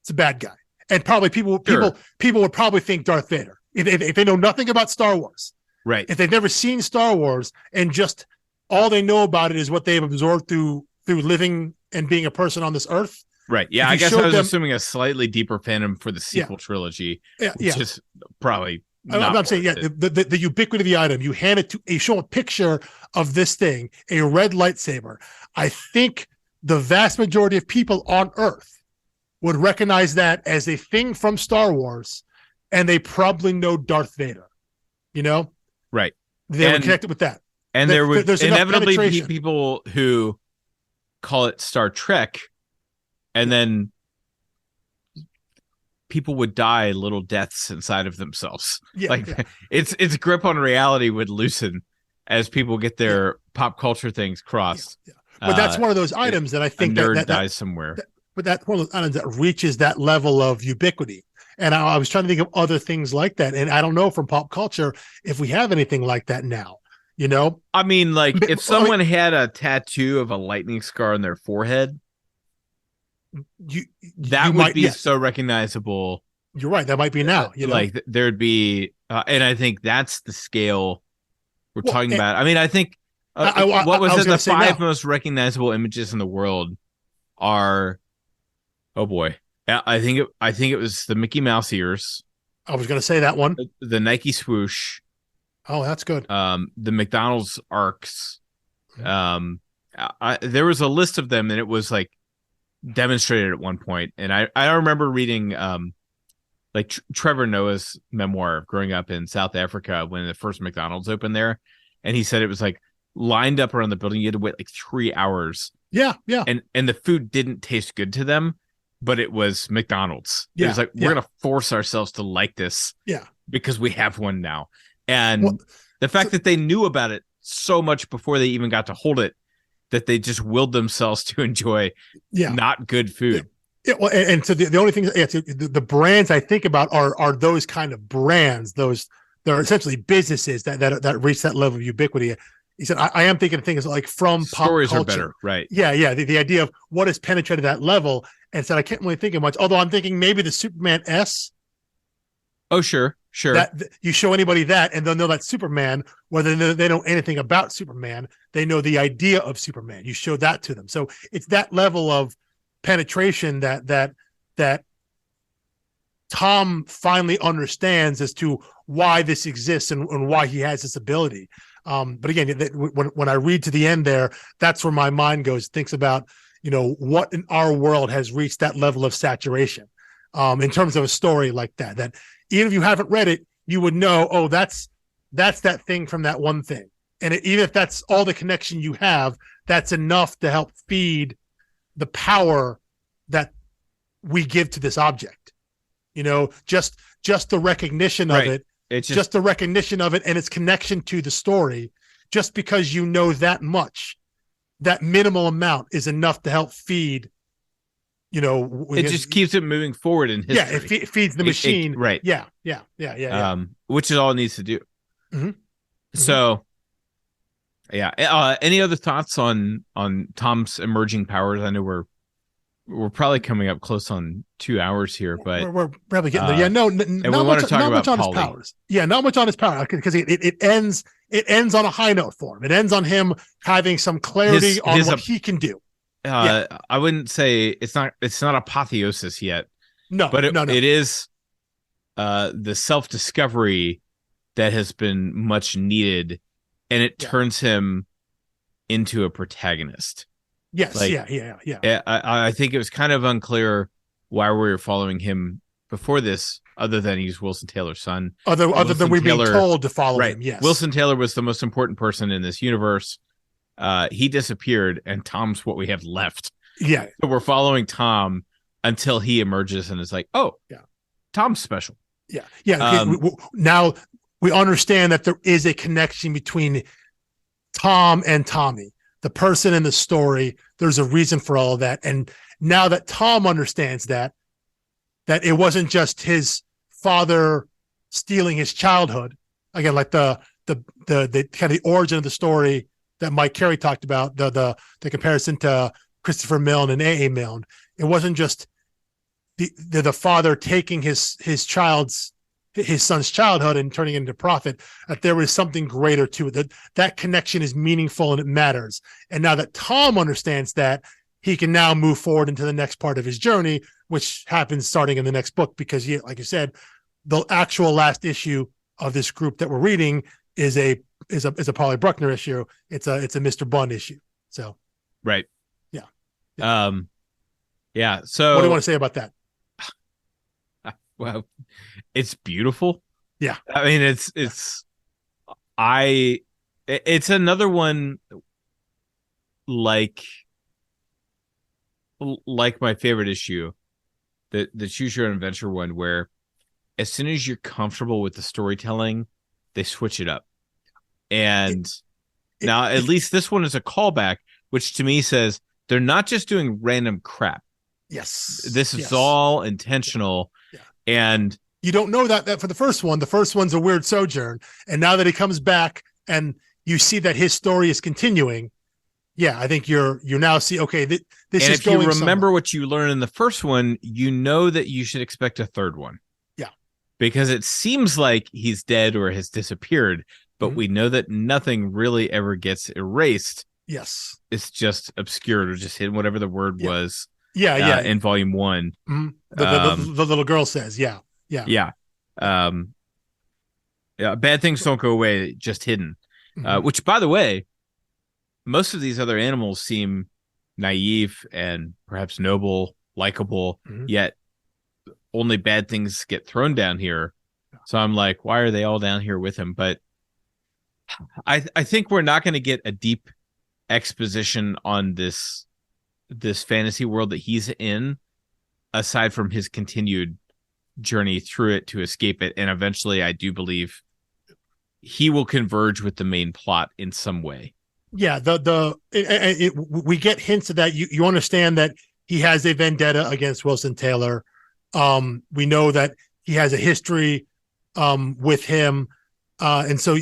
it's a bad guy, and probably people would probably think Darth Vader if they know nothing about Star Wars. Right. If they've never seen Star Wars and just all they know about it is what they've absorbed through living and being a person on this earth. Right. Yeah. I guess I was assuming a slightly deeper fandom for the sequel trilogy, which is probably. I'm saying, the ubiquity of the item. You hand it to, you show a picture of this thing, a red lightsaber. I think the vast majority of people on Earth would recognize that as a thing from Star Wars, and they probably know Darth Vader. You know, right? They would connect it with that, and there would inevitably be people who call it Star Trek, and then people would die little deaths inside of themselves. Its grip on reality would loosen as people get their pop culture things crossed. But that's one of those items that I think that dies somewhere. But that's one of those items that reaches that level of ubiquity. And I was trying to think of other things like that. And I don't know from pop culture if we have anything like that now, you know? I mean, like if someone had a tattoo of a lightning scar on their forehead, that would be so recognizable. You're right. That might be now. You know? Like there'd be, and I think that's the scale we're talking about. I mean, I think what was it? The five most recognizable images in the world are, oh boy, I think it was the Mickey Mouse ears. I was going to say that one. The Nike swoosh. Oh, that's good. The McDonald's arcs. There was a list of them, and it was like demonstrated at one point, and I remember reading like Trevor Noah's memoir of growing up in South Africa when the first McDonald's opened there, and he said it was like lined up around the building. You had to wait like 3 hours. Yeah. And the food didn't taste good to them, but it was McDonald's. It was like, we're gonna force ourselves to like this, because we have one now. And the fact that they knew about it so much before they even got to hold it, that they just willed themselves to enjoy not good food. Yeah, well, and so the only thing, the brands I think about are those kind of brands. They're essentially businesses that reach that level of ubiquity. He said, I am thinking of things like from pop stories culture. Are better, right? Yeah. The idea of what has penetrated that level, and said I can't really think of much. Although I'm thinking maybe the Superman S. Oh, sure. That you show anybody that, and they'll know that's Superman, whether they know anything about Superman. They know the idea of Superman. You show that to them, so it's that level of penetration that Tom finally understands as to why this exists and why he has this ability. But again, when I read to the end there, that's where my mind goes, thinks about, you know, what in our world has reached that level of saturation in terms of a story like that even if you haven't read it, you would know, oh, that's that thing from that one thing. And even if that's all the connection you have, that's enough to help feed the power that we give to this object. You know, just the recognition of it. It's just the recognition of it and its connection to the story. Just because you know that much, that minimal amount is enough to help feed. You know, it just keeps it moving forward in history. Yeah, it feeds the machine. Right. Yeah. Which is all it needs to do. Mm-hmm. So, yeah. Any other thoughts on Tom's emerging powers? I know we're we're probably coming up close on 2 hours here, but we're probably getting there. Yeah, no, and not we want much, to talk not about much on his Polly. powers. Yeah, not much on his power because it ends on a high note for him. It ends on him having some clarity on what he can do. I wouldn't say it's not apotheosis yet. No, but no. It is the self-discovery that has been much needed, and it turns him into a protagonist. Yes, like, yeah. I think it was kind of unclear why we were following him before this, other than he's Wilson Taylor's son. Other than we being told to follow him, yes. Wilson Taylor was the most important person in this universe. He disappeared, and Tom's what we have left. Yeah. So we're following Tom until he emerges and is like, oh, yeah, Tom's special. Yeah. Now we understand that there is a connection between Tom and Tommy, the person in the story. There's a reason for all of that. And now that Tom understands that it wasn't just his father stealing his childhood, again, like the kind of the origin of the story that Mike Carey talked about, the comparison to Christopher Milne and A.A. Milne. It wasn't just the father taking his son's childhood and turning it into profit, that there was something greater to it, that connection is meaningful and it matters. And now that Tom understands that, he can now move forward into the next part of his journey, which happens starting in the next book, because like you said, the actual last issue of this group that we're reading is a Polly Bruckner issue. It's a Mr. Bunn issue. So right. Yeah. Yeah. So what do you want to say about that? Well, it's beautiful. Yeah. I mean, it's another one like my favorite issue, the Choose Your Own Adventure one, where as soon as you're comfortable with the storytelling, they switch it up. And now at least this one is a callback, which to me says they're not just doing random crap. Yes. This is all intentional. Yeah. And you don't know that for the first one. The first one's a weird sojourn. And now that he comes back and you see that his story is continuing, yeah, I think you now see, okay, this is going somewhere. If you remember somewhere. what you learned in the first one, you know that you should expect a third one. Yeah. Because it seems like he's dead or has disappeared, but we know that nothing really ever gets erased. Yes. It's just obscured or just hidden, whatever the word was. Yeah. In volume 1. Mm-hmm. The little girl says, yeah. Bad things don't go away, just hidden. Which, by the way, most of these other animals seem naive and perhaps noble, likable, yet only bad things get thrown down here. So I'm like, why are they all down here with him? But I think we're not going to get a deep exposition on this fantasy world that he's in, aside from his continued journey through it to escape it. And eventually, I do believe he will converge with the main plot in some way. Yeah, we get hints of that. You understand that he has a vendetta against Wilson Taylor. We know that he has a history with him, and so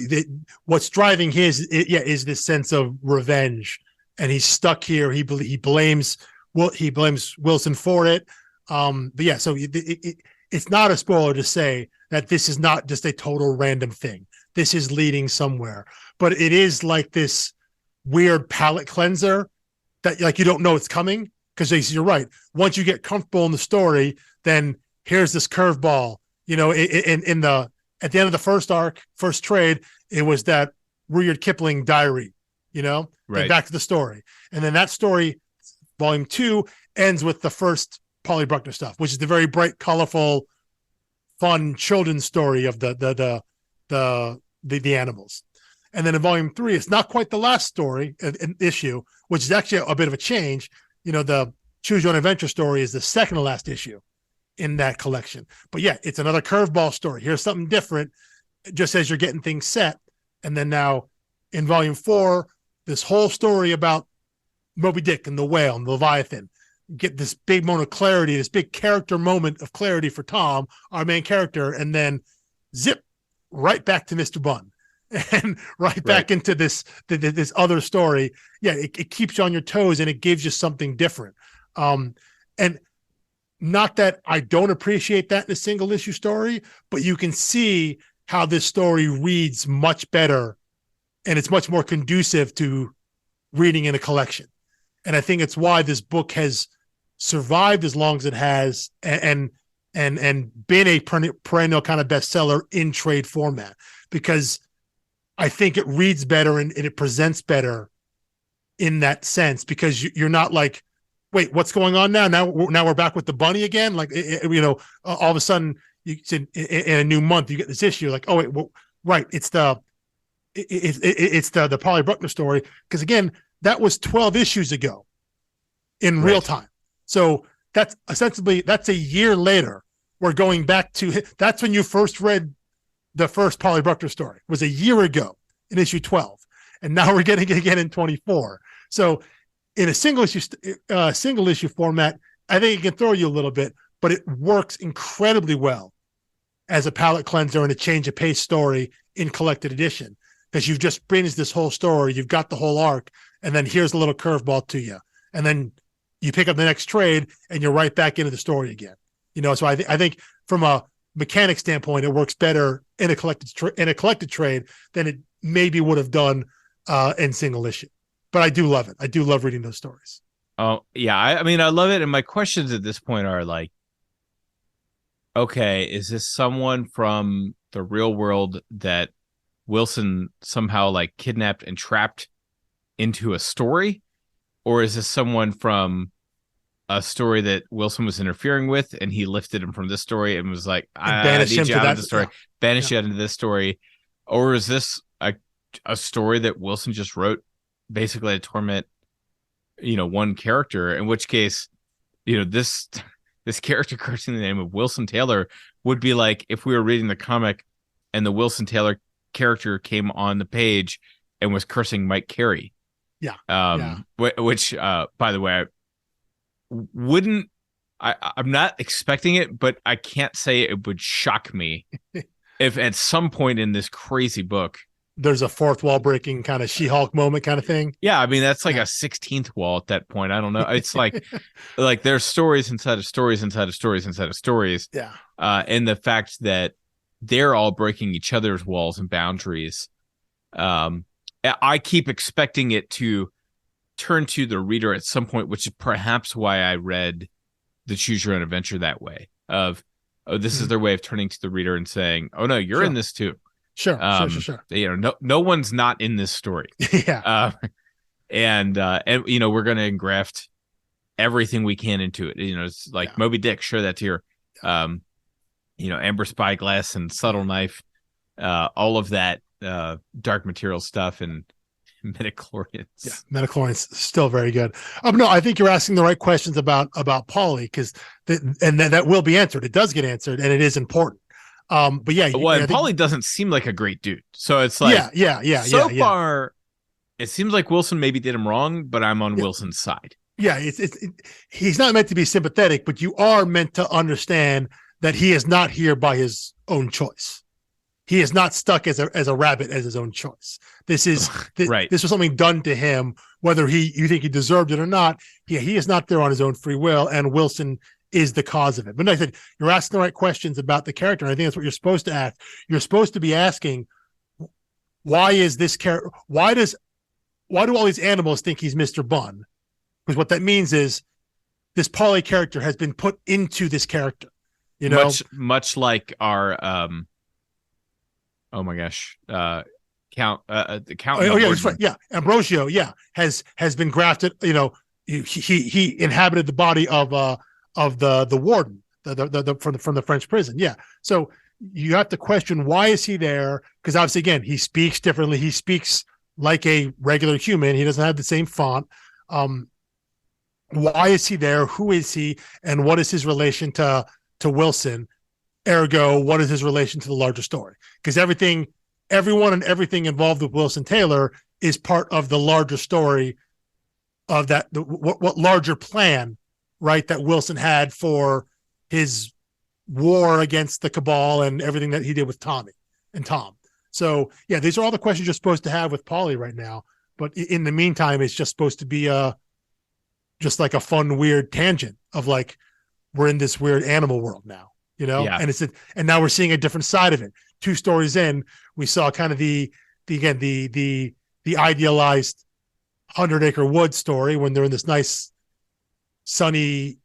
what's driving is this sense of revenge, and he's stuck here. He blames Wilson for it. But yeah, so it's not a spoiler to say that this is not just a total random thing. This is leading somewhere, but it is like this weird palate cleanser that, like, you don't know it's coming, because you're right. Once you get comfortable in the story, then here's this curveball. You know, at the end of the first trade, it was that Rudyard Kipling diary. You know, right. Back to the story, and then that story, volume 2, ends with the first Polly Bruckner stuff, which is the very bright, colorful, fun children's story of the animals. And then in volume 3, it's not quite the last story, an issue, which is actually a bit of a change. You know, the Choose Your Own Adventure story is the second to last issue in that collection. But yeah, it's another curveball story. Here's something different, just as you're getting things set. And then now in volume 4, this whole story about Moby Dick and the whale and the Leviathan, get this big moment of clarity, this big character moment of clarity for Tom, our main character, and then zip right back to Mr. Bunn. And right back into this other story. Yeah, it keeps you on your toes, and it gives you something different. And not that I don't appreciate that in a single issue story, but you can see how this story reads much better, and it's much more conducive to reading in a collection. And I think it's why this book has survived as long as it has, and been a perennial kind of bestseller in trade format, because I think it reads better and it presents better in that sense, because you're not like, wait, what's going on now? Now we're back with the bunny again. Like, all of a sudden you said in a new month, you get this issue like, oh, wait, well, right. It's the Polly Bruckner story. Cause again, that was 12 issues ago in real time. So that's ostensibly, that's a year later. We're going back to, that's when you first read the first Polly Bruckner story, was a year ago in issue 12. And now we're getting it again in 24. So in a single issue format, I think it can throw you a little bit, but it works incredibly well as a palate cleanser and a change of pace story in collected edition, because you've just finished this whole story, you've got the whole arc, and then here's a little curveball to you, and then you pick up the next trade and you're right back into the story again. So I think from a mechanic standpoint, it works better in a collected trade than it maybe would have done in single issue. But I do love it. I do love reading those stories. Oh yeah, I mean, I love it. And my questions at this point are like, okay, is this someone from the real world that Wilson somehow like kidnapped and trapped into a story, or is this someone from a story that Wilson was interfering with and he lifted him from this story and was like, I need you out of the story, banish you out into this story? Or is this a story that Wilson just wrote basically to torment, one character, in which case, this character cursing the name of Wilson Taylor would be like if we were reading the comic and the Wilson Taylor character came on the page and was cursing Mike Carey. Which, by the way, I'm not expecting it, but I can't say it would shock me if at some point in this crazy book there's a fourth wall breaking kind of She-Hulk moment kind of thing. Yeah, I mean, that's like a 16th wall at that point. I don't know. It's like there's stories inside of stories inside of stories inside of stories. Yeah. And the fact that they're all breaking each other's walls and boundaries. I keep expecting it to turn to the reader at some point, which is perhaps why I read the Choose Your Own Adventure that way. This is their way of turning to the reader and saying, "Oh no, you're in this too." Sure. No one's not in this story. Yeah. And we're going to engraft everything we can into it. It's like Moby Dick, show that to your, Amber Spyglass and Subtle Knife, all of that dark material stuff and midichlorians. Yeah, midichlorians still very good. No, I think you're asking the right questions about Polly, because that will be answered. It does get answered, and it is important. But yeah, Polly doesn't seem like a great dude. So it's like, So far, it seems like Wilson maybe did him wrong, but I'm on Wilson's side. Yeah, he's not meant to be sympathetic, but you are meant to understand that he is not here by his own choice. He is not stuck as a rabbit as his own choice. This is right. This was something done to him, whether you think he deserved it or not. He is not there on his own free will, and Wilson is the cause of it. But like I said, you're asking the right questions about the character. And I think that's what you're supposed to ask. You're supposed to be asking, why is this character? Why do all these animals think he's Mr. Bunn? Because what that means is this Polly character has been put into this character. Much like our oh my gosh, Count. The Count. Oh yeah, that's right. Yeah, Ambrosio. Yeah, has been grafted. He inhabited the body of the warden, from the French prison. Yeah. So you have to question, why is he there? Because obviously, again, he speaks differently. He speaks like a regular human. He doesn't have the same font. Why is he there? Who is he? And what is his relation to Wilson? Ergo, what is his relation to the larger story? Because everyone and everything involved with Wilson Taylor is part of the larger story of that. What larger plan, right, that Wilson had for his war against the cabal and everything that he did with Tommy and Tom. So yeah, these are all the questions you're supposed to have with Polly right now. But in the meantime, it's just supposed to be just like a fun, weird tangent of like, we're in this weird animal world now, Yeah. and now we're seeing a different side of it. 2 stories in, we saw kind of the idealized 100-acre wood story when they're in this nice, sunny,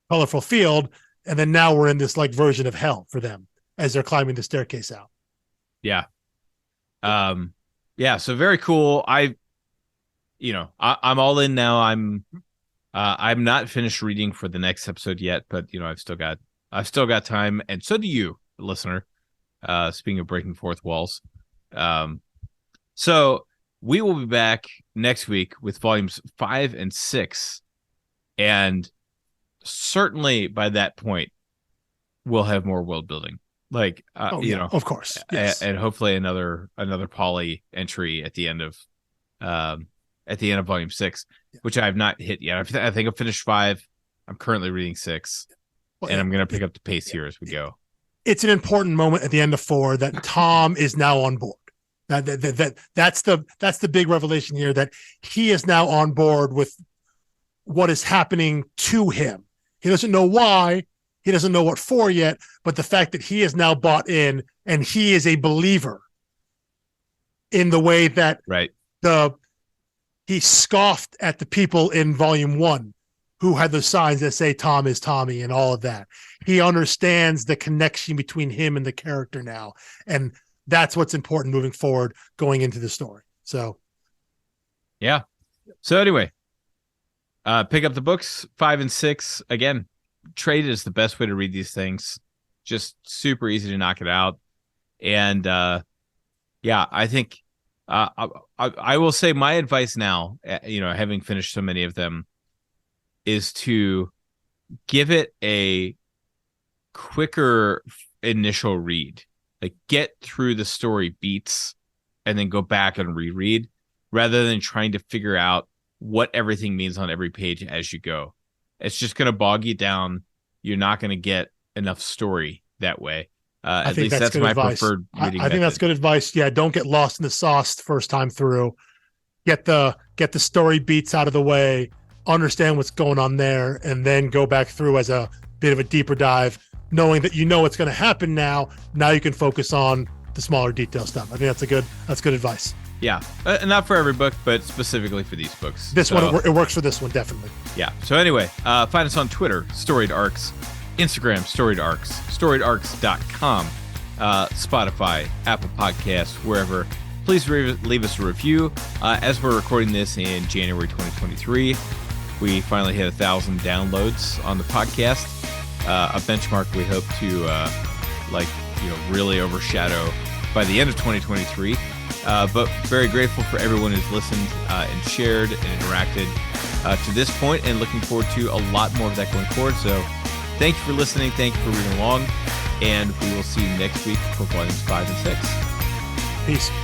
colorful field. And then now we're in this like version of hell for them as they're climbing the staircase out. Yeah. Yeah. So very cool. I'm all in now. I'm not finished reading for the next episode yet, but I've still got time. And so do you, listener. Speaking of breaking fourth walls. So we will be back next week with volumes 5 and 6. And certainly by that point, we'll have more world building. Like, of course. Yes. And hopefully another Poly entry at the end of volume 6, which I have not hit yet. I think I've finished 5. I'm currently reading 6, and I'm going to pick up the pace here as we go. It's an important moment at the end of 4 that Tom is now on board. That's the big revelation here, that he is now on board with what is happening to him. He doesn't know why. He doesn't know what for yet, but the fact that he is now bought in and he is a believer in the way that he scoffed at the people in volume 1 who had the signs that say Tom is Tommy and all of that. He understands the connection between him and the character now. And that's what's important moving forward going into the story. So, yeah. So anyway, pick up the books 5 and 6. Again, trade is the best way to read these things. Just super easy to knock it out. And I think I will say my advice now, having finished so many of them, is to give it a quicker initial read. Like, get through the story beats and then go back and reread, rather than trying to figure out what everything means on every page as you go. It's just going to bog you down. You're not going to get enough story that way. At least that's my preferred reading I think that's good advice. Yeah, don't get lost in the sauce the first time through. Get the story beats out of the way, understand what's going on there, and then go back through as a bit of a deeper dive, knowing that what's going to happen now. Now you can focus on the smaller detail stuff. I think that's good advice. Yeah, not for every book, but specifically for these books. This one, it works for this one, definitely. Yeah. So anyway, find us on Twitter, Storied Arcs, Instagram, Storied Arcs, StoriedArcs.com, Spotify, Apple Podcasts, wherever. Please leave us a review. As we're recording this in January 2023, we finally hit 1,000 downloads on the podcast. A benchmark we hope to really overshadow by the end of 2023. But very grateful for everyone who's listened and shared and interacted to this point, and looking forward to a lot more of that going forward. So thank you for listening. Thank you for reading along. And we will see you next week for volumes 5 and 6. Peace.